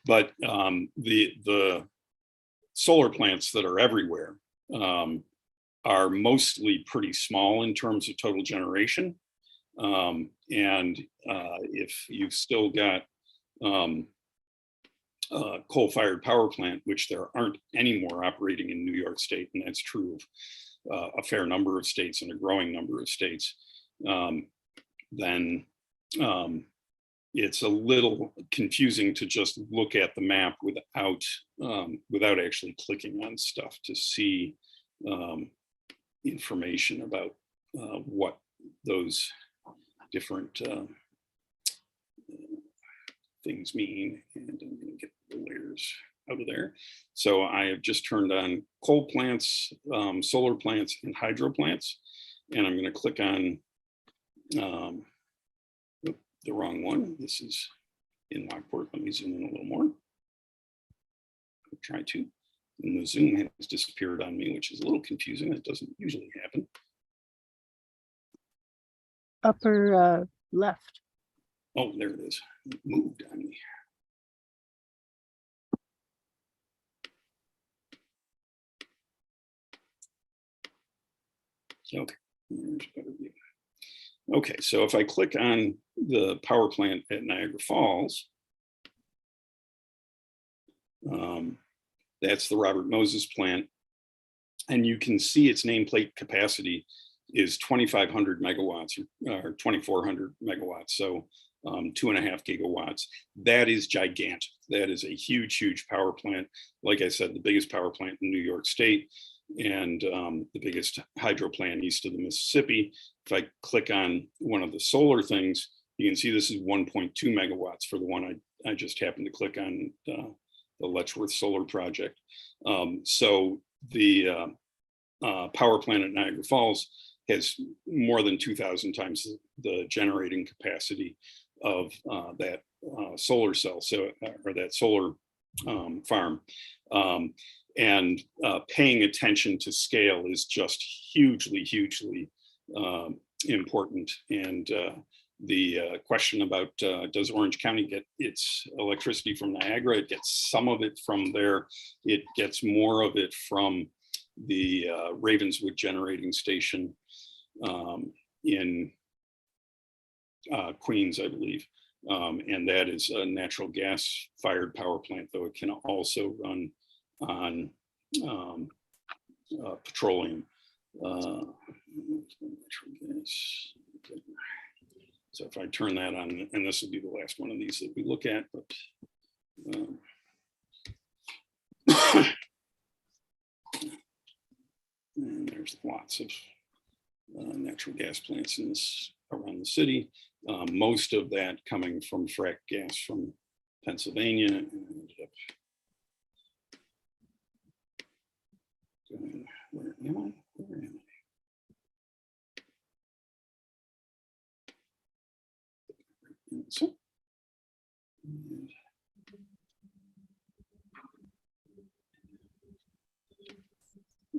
But the solar plants that are everywhere are mostly pretty small in terms of total generation. And if you've still got coal-fired power plant, which there aren't any more operating in New York State, and that's true of a fair number of states and a growing number of states, then it's a little confusing to just look at the map without actually clicking on stuff to see information about what those different things mean. And I'm going to get the layers out of there. So I have just turned on coal plants, solar plants, and hydro plants. And I'm going to click on the wrong one. This is in Lockport. Let me zoom in a little more. I'll try to. And the zoom has disappeared on me, which is a little confusing. That doesn't usually happen. Upper left. Oh, there it is. It moved on me. Okay. There's a better view. Okay, so if I click on the power plant at Niagara Falls, that's the Robert Moses plant, and you can see its nameplate capacity is 2,500 megawatts or 2,400 megawatts, so 2.5 gigawatts. That is gigantic. That is a huge, huge power plant. Like I said, the biggest power plant in New York State, and the biggest hydro plant east of the Mississippi. If I click on one of the solar things, you can see this is 1.2 megawatts for the one I just happened to click on, the Letchworth solar project. So the power plant at Niagara Falls has more than 2,000 times the generating capacity of that solar cell, or that solar farm. And paying attention to scale is just hugely, hugely important. And the question about does Orange County get its electricity from Niagara? It gets some of it from there. It gets more of it from the Ravenswood generating station in Queens, I believe. And that is a natural gas fired power plant, though it can also run on petroleum. So if I turn that on, and this will be the last one of these that we look at, but and there's lots of natural gas plants in this around the city. Most of that coming from frack gas from Pennsylvania. And where am I? Where am I? So,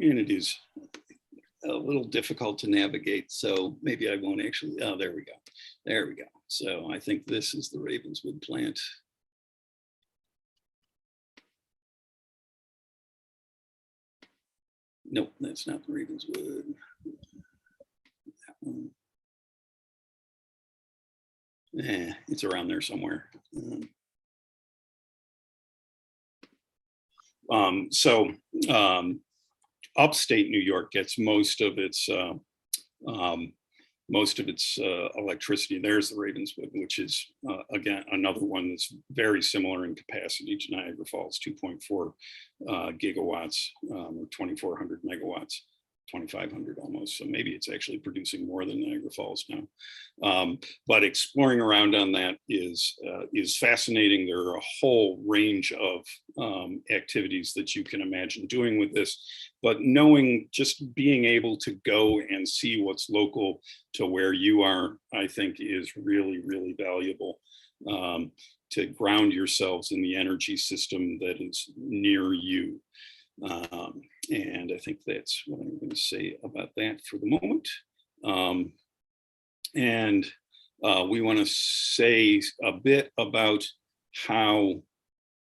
and it is a little difficult to navigate, so maybe I won't actually, oh, there we go. There we go. So I think this is the Ravenswood plant. Nope, that's not the Ravenswood. That one. It's around there somewhere. Upstate New York gets most of its electricity. There's the Ravenswood, which is again another one that's very similar in capacity to Niagara Falls, 2.4 gigawatts or 2,400 megawatts, 2,500 almost. So maybe it's actually producing more than Niagara Falls now. But exploring around on that is fascinating. There are a whole range of activities that you can imagine doing with this, but knowing, just being able to go and see what's local to where you are, I think is really, really valuable, to ground yourselves in the energy system that is near you. And I think that's what I'm going to say about that for the moment. We want to say a bit about how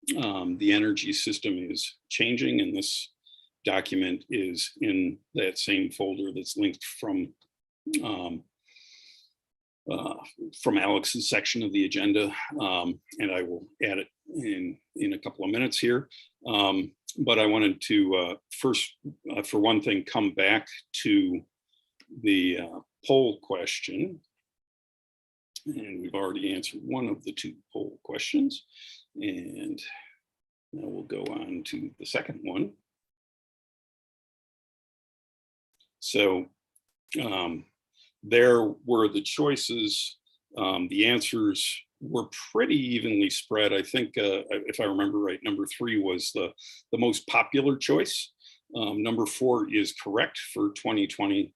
the energy system is changing, and this document is in that same folder that's linked from Alex's section of the agenda, and I will add it in a couple of minutes here. But I wanted to first, for one thing, come back to the poll question. And we've already answered one of the two poll questions. And now we'll go on to the second one. So there were the choices. The answers were pretty evenly spread. I think, if I remember right, number 3 was the most popular choice. Number 4 is correct for 2020.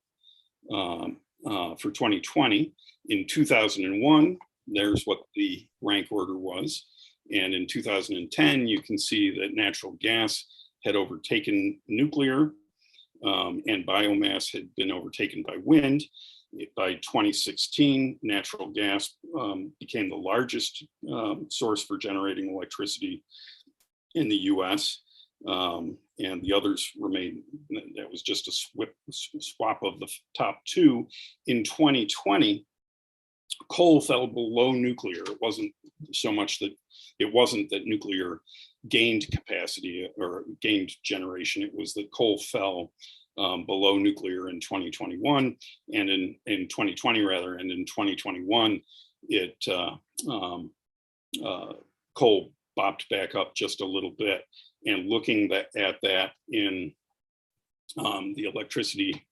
For 2020, in 2001, there's what the rank order was. And in 2010, you can see that natural gas had overtaken nuclear, and biomass had been overtaken by wind. By 2016, natural gas became the largest source for generating electricity in the US. And the others remained, that was just a swap of the top 2. In 2020, coal fell below nuclear. It wasn't so much that, it wasn't that nuclear gained capacity or gained generation, it was that coal fell below nuclear in 2021 and in 2020 rather, and in 2021, coal bopped back up just a little bit. And looking at that in the electricity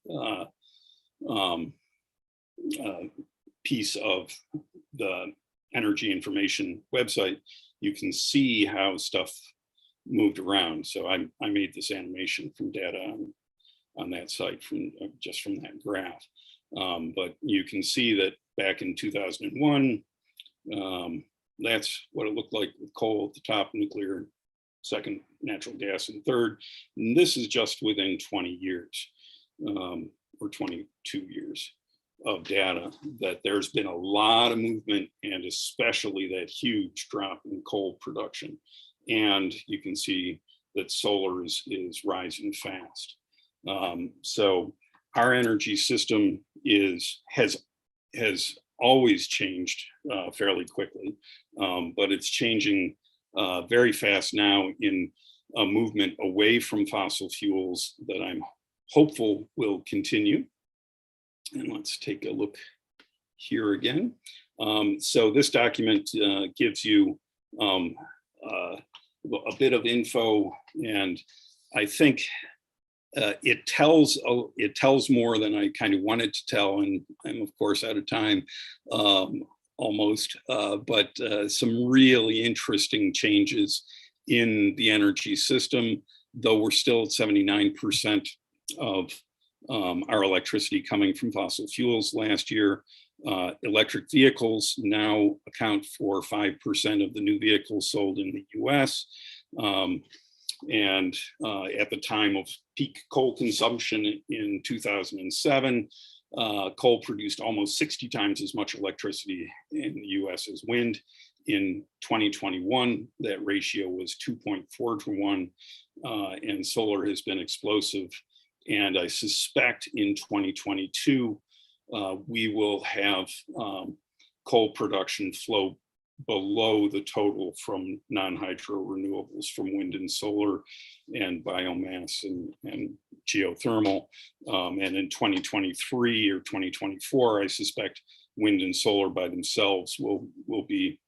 piece of the Energy Information website, you can see how stuff moved around. So I made this animation from data on that site just from that graph. But you can see that back in 2001, that's what it looked like with coal at the top, nuclear second, natural gas in third. And this is just within 20 years or 22 years of data, that there's been a lot of movement, and especially that huge drop in coal production. And you can see that solar is rising fast. So our energy system has always changed fairly quickly, but it's changing very fast now in a movement away from fossil fuels that I'm hopeful will continue. And let's take a look here again. So this document gives you a bit of info, and I think it tells more than I kind of wanted to tell, and I'm of course out of time almost, but some really interesting changes in the energy system, though we're still at 79% of our electricity coming from fossil fuels last year. Electric vehicles now account for 5% of the new vehicles sold in the US. And at the time of peak coal consumption in 2007, coal produced almost 60 times as much electricity in the US as wind. In 2021, that ratio was 2.4 to 1, and solar has been explosive. And I suspect in 2022, we will have coal production flow below the total from non-hydro renewables, from wind and solar and biomass and geothermal. And in 2023 or 2024, I suspect wind and solar by themselves will be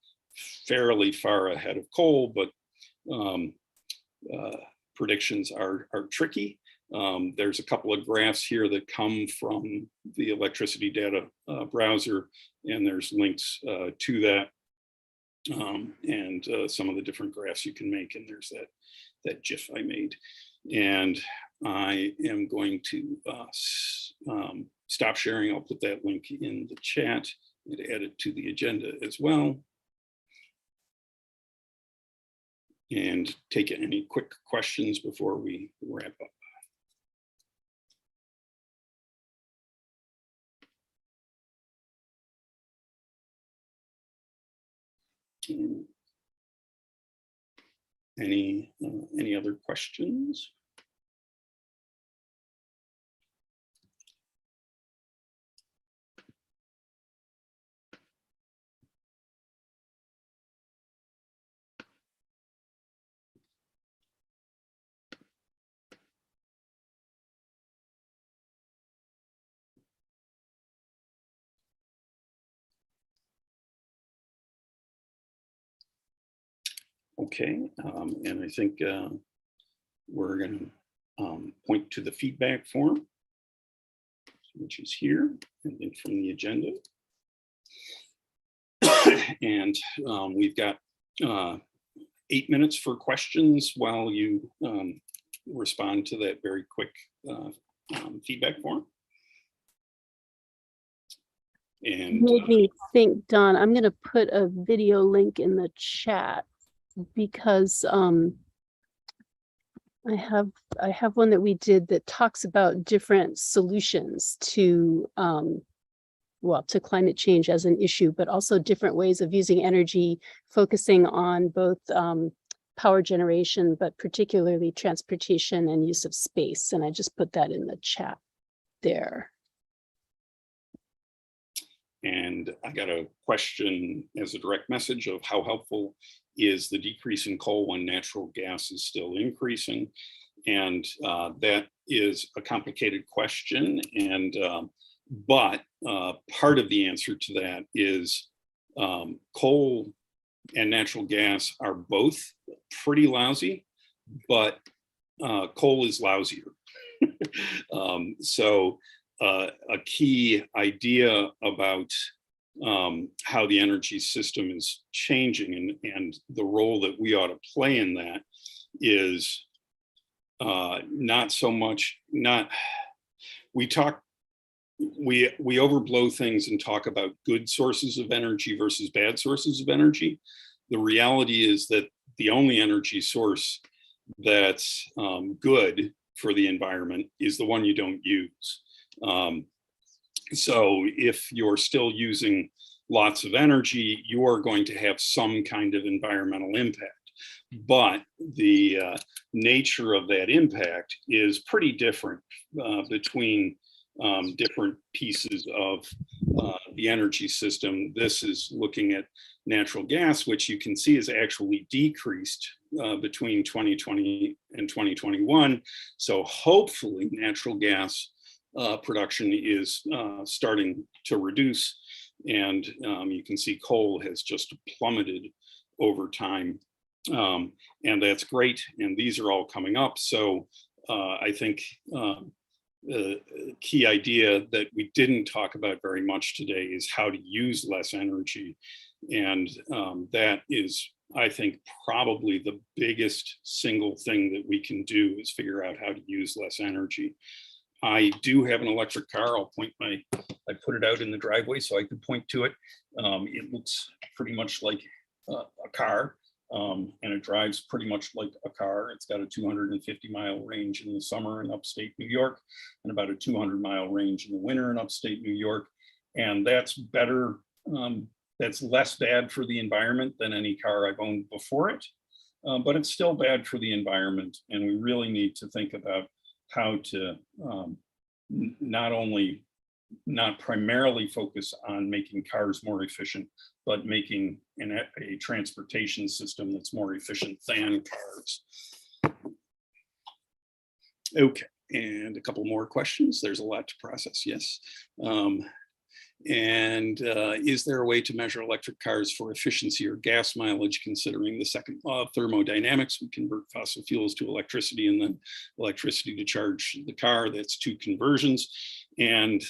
fairly far ahead of coal, but predictions are tricky. There's a couple of graphs here that come from the electricity data browser, and there's links to that. And some of the different graphs you can make, and there's that GIF I made. And I am going to stop sharing. I'll put that link in the chat and add it to the agenda as well. And take any quick questions before we wrap up. Any other questions? Okay, and I think we're going to point to the feedback form, which is here, and then from the agenda. And we've got 8 minutes for questions while you respond to that very quick feedback form. And Made me think, Don, I'm going to put a video link in the chat because I have one that we did that talks about different solutions to well, to climate change as an issue, but also different ways of using energy, focusing on both power generation, but particularly transportation and use of space. And I just put that in the chat there. And I got a question as a direct message of how helpful is the decrease in coal when natural gas is still increasing? And that is a complicated question. And but part of the answer to that is coal and natural gas are both pretty lousy, but coal is lousier. So a key idea about how the energy system is changing and the role that we ought to play in that is not so much, we overblow things and talk about good sources of energy versus bad sources of energy. The reality is that the only energy source that's good for the environment is the one you don't use. So if you're still using lots of energy, you are going to have some kind of environmental impact. But the nature of that impact is pretty different between different pieces of the energy system. This is looking at natural gas, which you can see has actually decreased between 2020 and 2021. So hopefully natural gas production is starting to reduce. And you can see coal has just plummeted over time. And that's great. And these are all coming up. So I think the key idea that we didn't talk about very much today is how to use less energy. And that is, I think, probably the biggest single thing that we can do is figure out how to use less energy. I do have an electric car. I'll point I put it out in the driveway so I could point to it. It looks pretty much like a car. And it drives pretty much like a car. It's got a 250-mile range in the summer in upstate New York and about a 200-mile range in the winter in upstate New York. And that's better, that's less bad for the environment than any car I've owned before it. But it's still bad for the environment. And we really need to think about how to not primarily focus on making cars more efficient, but making a transportation system that's more efficient than cars. Okay, and a couple more questions. There's a lot to process, yes. Is there a way to measure electric cars for efficiency or gas mileage, considering the second law of thermodynamics? We convert fossil fuels to electricity and then electricity to charge the car. That's two conversions. And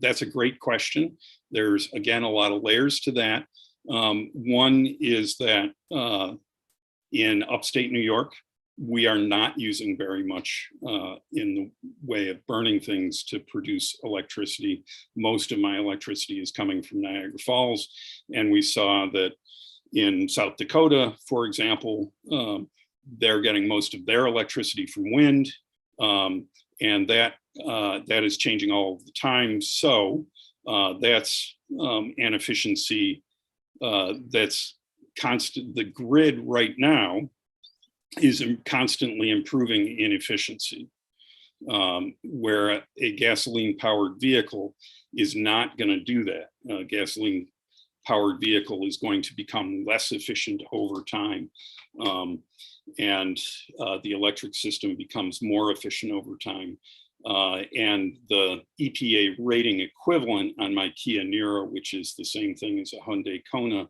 that's a great question. There's, again, a lot of layers to that. One is that in upstate New York, we are not using very much in the way of burning things to produce electricity. Most of my electricity is coming from Niagara Falls. And we saw that in South Dakota, for example, they're getting most of their electricity from wind. And that is changing all the time. So that's an efficiency that's constant. The grid right now is constantly improving in efficiency, where a gasoline powered vehicle is not going to do that. A gasoline powered vehicle is going to become less efficient over time. And the electric system becomes more efficient over time. And the EPA rating equivalent on my Kia Niro, which is the same thing as a Hyundai Kona,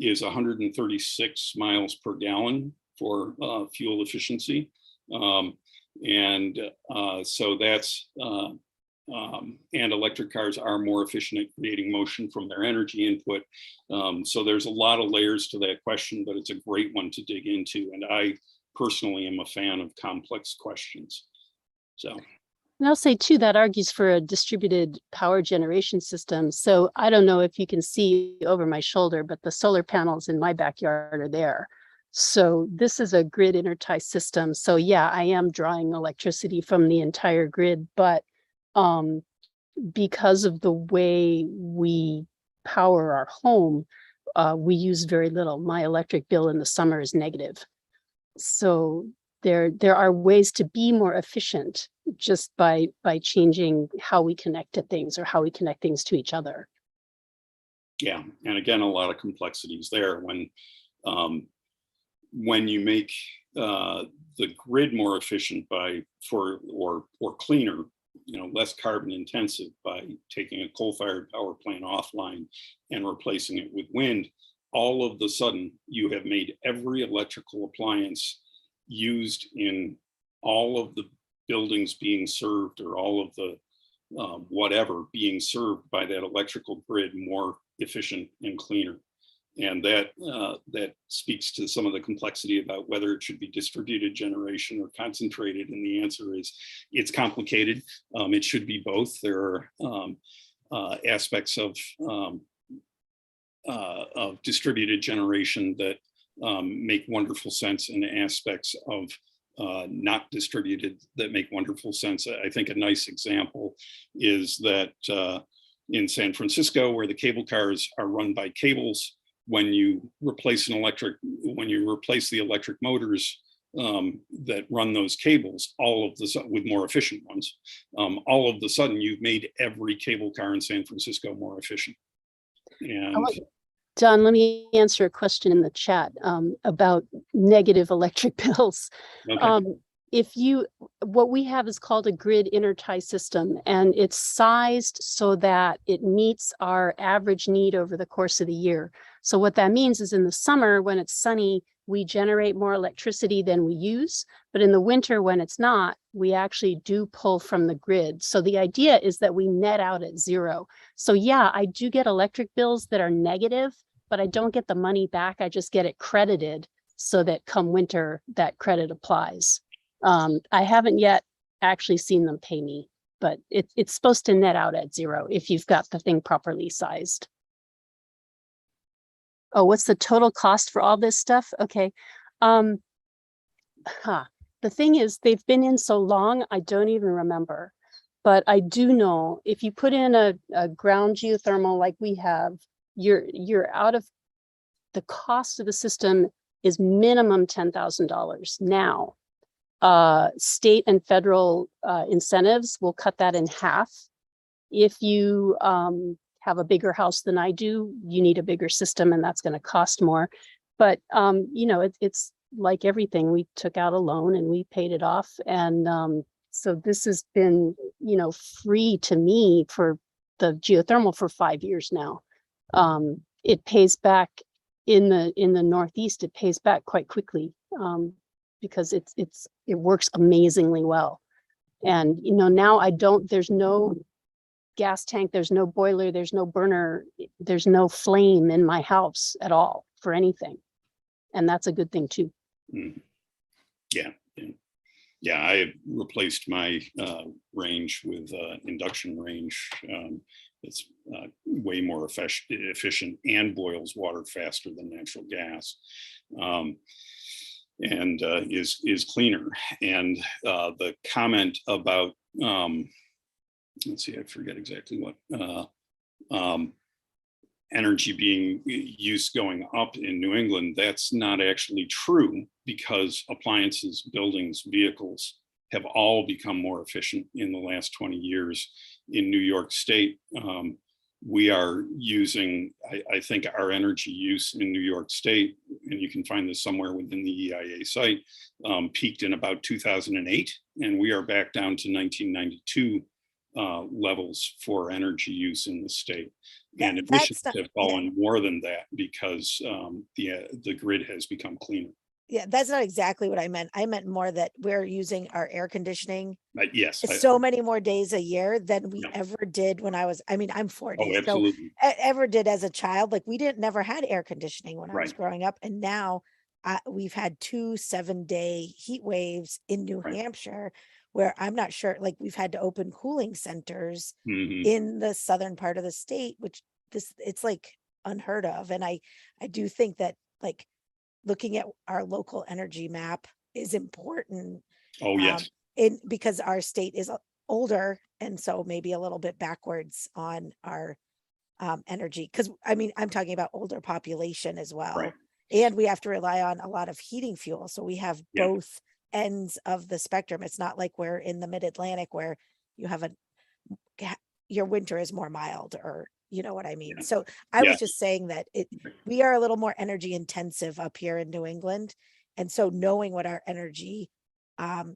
is 136 miles per gallon for fuel efficiency. So that's and electric cars are more efficient at creating motion from their energy input. So there's a lot of layers to that question, but it's a great one to dig into. And I personally am a fan of complex questions. So. And I'll say too, that argues for a distributed power generation system. So I don't know if you can see over my shoulder, but the solar panels in my backyard are there. So this is a grid intertie system. So yeah, I am drawing electricity from the entire grid, but because of the way we power our home, we use very little. My electric bill in the summer is negative. So there are ways to be more efficient just by changing how we connect to things or how we connect things to each other. Yeah, and again, a lot of complexities there. When you make the grid more efficient or cleaner, less carbon intensive by taking a coal-fired power plant offline and replacing it with wind, all of the sudden you have made every electrical appliance used in all of the buildings being served, or all of the whatever being served by that electrical grid more efficient and cleaner. And that speaks to some of the complexity about whether it should be distributed generation or concentrated. And the answer is it's complicated. It should be both. There are aspects of distributed generation that make wonderful sense, and aspects of not distributed that make wonderful sense. I think a nice example is that in San Francisco, where the cable cars are run by cables, when you replace the electric motors that run those cables, with more efficient ones, all of the sudden you've made every cable car in San Francisco more efficient. And Don, let me answer a question in the chat about negative electric bills. Okay. What we have is called a grid intertie system, and it's sized so that it meets our average need over the course of the year. So what that means is in the summer, when it's sunny, we generate more electricity than we use. But in the winter, when it's not, we actually do pull from the grid. So the idea is that we net out at zero. So yeah, I do get electric bills that are negative, but I don't get the money back. I just get it credited so that come winter, that credit applies. I haven't yet actually seen them pay me, but it's supposed to net out at zero if you've got the thing properly sized. Oh, what's the total cost for all this stuff? Okay. The thing is, they've been in so long, I don't even remember. But I do know if you put in a ground geothermal like we have, you're out of the cost of the system is minimum $10,000 now. State and federal incentives will cut that in half. If you have a bigger house than I do, you need a bigger system, and that's going to cost more. But it's like everything. We took out a loan and we paid it off, and so this has been free to me for the geothermal for 5 years now. It pays back in the Northeast. It pays back quite quickly. Because it works amazingly well. And now there's no gas tank, there's no boiler, there's no burner, there's no flame in my house at all for anything. And that's a good thing too. Yeah. I replaced my range with induction range. It's way more efficient and boils water faster than natural gas. And is cleaner. And the comment about, let's see, I forget exactly what, energy being use going up in New England, that's not actually true, because appliances, buildings, vehicles have all become more efficient in the last 20 years. In New York State, we are using, I think our energy use in New York State, and you can find this somewhere within the EIA site, peaked in about 2008, and we are back down to 1992 levels for energy use in the state. And emissions have fallen more than that because the grid has become cleaner. yeah, that's not exactly what I meant. I meant more that we're using our air conditioning Yes. so many more days a year than we Yeah. ever did when I was, I mean, I'm 40. Oh, So absolutely. ever did as a child. Like we never had air conditioning when I was Right. growing up. And now we've had 2 7-day heat waves in New Right. Hampshire where I'm not sure, like we've had to open cooling centers Mhm. in the southern part of the state, which it's like unheard of. And I do think that like looking at our local energy map is important. Oh, yes. Because our state is older and so maybe a little bit backwards on our energy. Because I mean, I'm talking about older population as well. Right. And we have to rely on a lot of heating fuel. So we have Yeah. both ends of the spectrum. It's not like we're in the mid-Atlantic where you have your winter is more mild, or you know what I mean? Yeah. So I was Yes. just saying that we are a little more energy intensive up here in New England. And so knowing what our energy,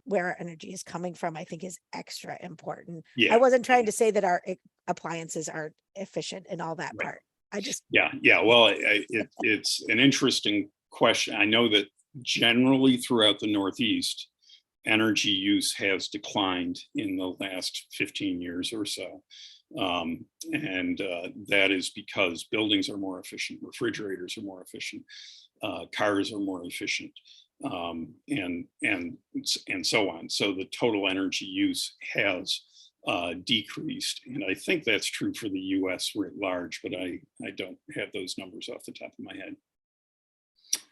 where our energy is coming from, I think is extra important. Yeah. I wasn't trying to say that our appliances aren't efficient and all that Right. part. I just, Yeah. Well, it's an interesting question. I know that generally throughout the Northeast, energy use has declined in the last 15 years or so. And that is because buildings are more efficient, refrigerators are more efficient, cars are more efficient, and so on. So the total energy use has decreased, and I think that's true for the U.S. writ large, but I don't have those numbers off the top of my head.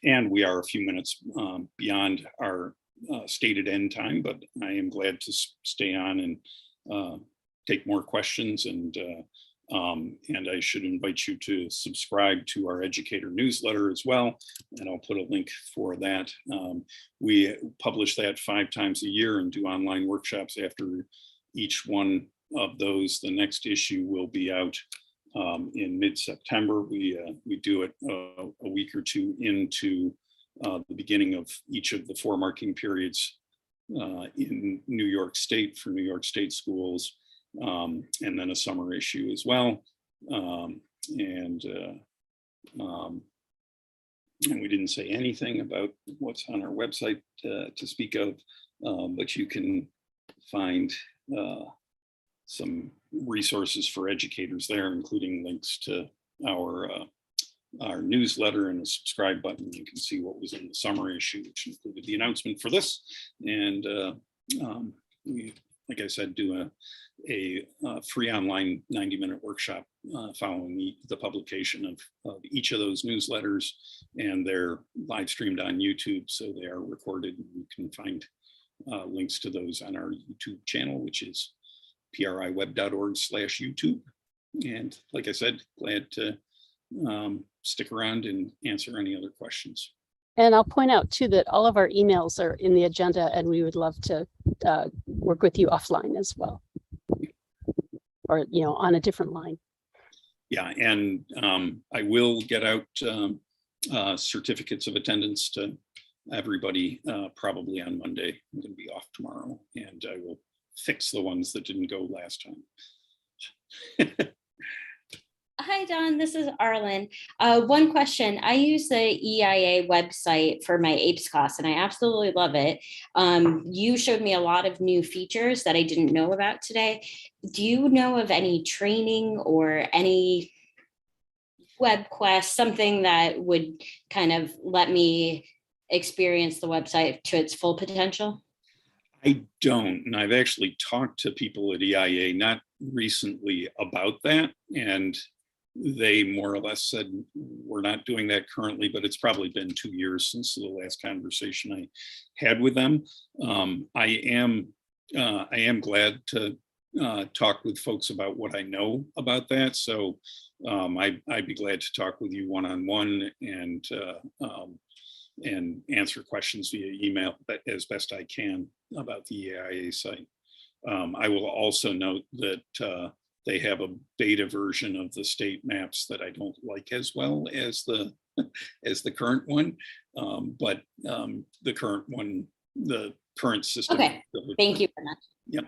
And we are a few minutes beyond our stated end time, but I am glad to stay on and take more questions. And I should invite you to subscribe to our Educator newsletter as well. And I'll put a link for that. We publish that 5 times a year and do online workshops after each one of those. The next issue will be out in mid-September. We do it a week or two into the beginning of each of the 4 marking periods in New York State for New York State schools, and then a summer issue as well. And we didn't say anything about what's on our website to speak of, but you can find some resources for educators there, including links to our newsletter and a subscribe button. You can see what was in the summer issue, which included the announcement for this. And we, like I said, do a free online 90-minute workshop following the publication of each of those newsletters, and they're live streamed on YouTube, so they are recorded. You can find links to those on our YouTube channel, which is priweb.org/YouTube. And like I said, glad to stick around and answer any other questions. And I'll point out too that all of our emails are in the agenda, and we would love to work with you offline as well, or on a different line. Yeah, and I will get out certificates of attendance to everybody probably on Monday. I'm going to be off tomorrow, and I will fix the ones that didn't go last time. Hi, Don. This is Arlen. One question. I use the EIA website for my APES class, and I absolutely love it. You showed me a lot of new features that I didn't know about today. Do you know of any training or any web quest, something that would kind of let me experience the website to its full potential? I don't, and I've actually talked to people at EIA not recently about that, and they more or less said we're not doing that currently, but it's probably been 2 years since the last conversation I had with them. I am glad to talk with folks about what I know about that. So I'd be glad to talk with you one-on-one and answer questions via email as best I can about the EIA site. I will also note that they have a beta version of the state maps that I don't like as well as the current one, but the current one, the current system. Okay, thank you very much. Yeah.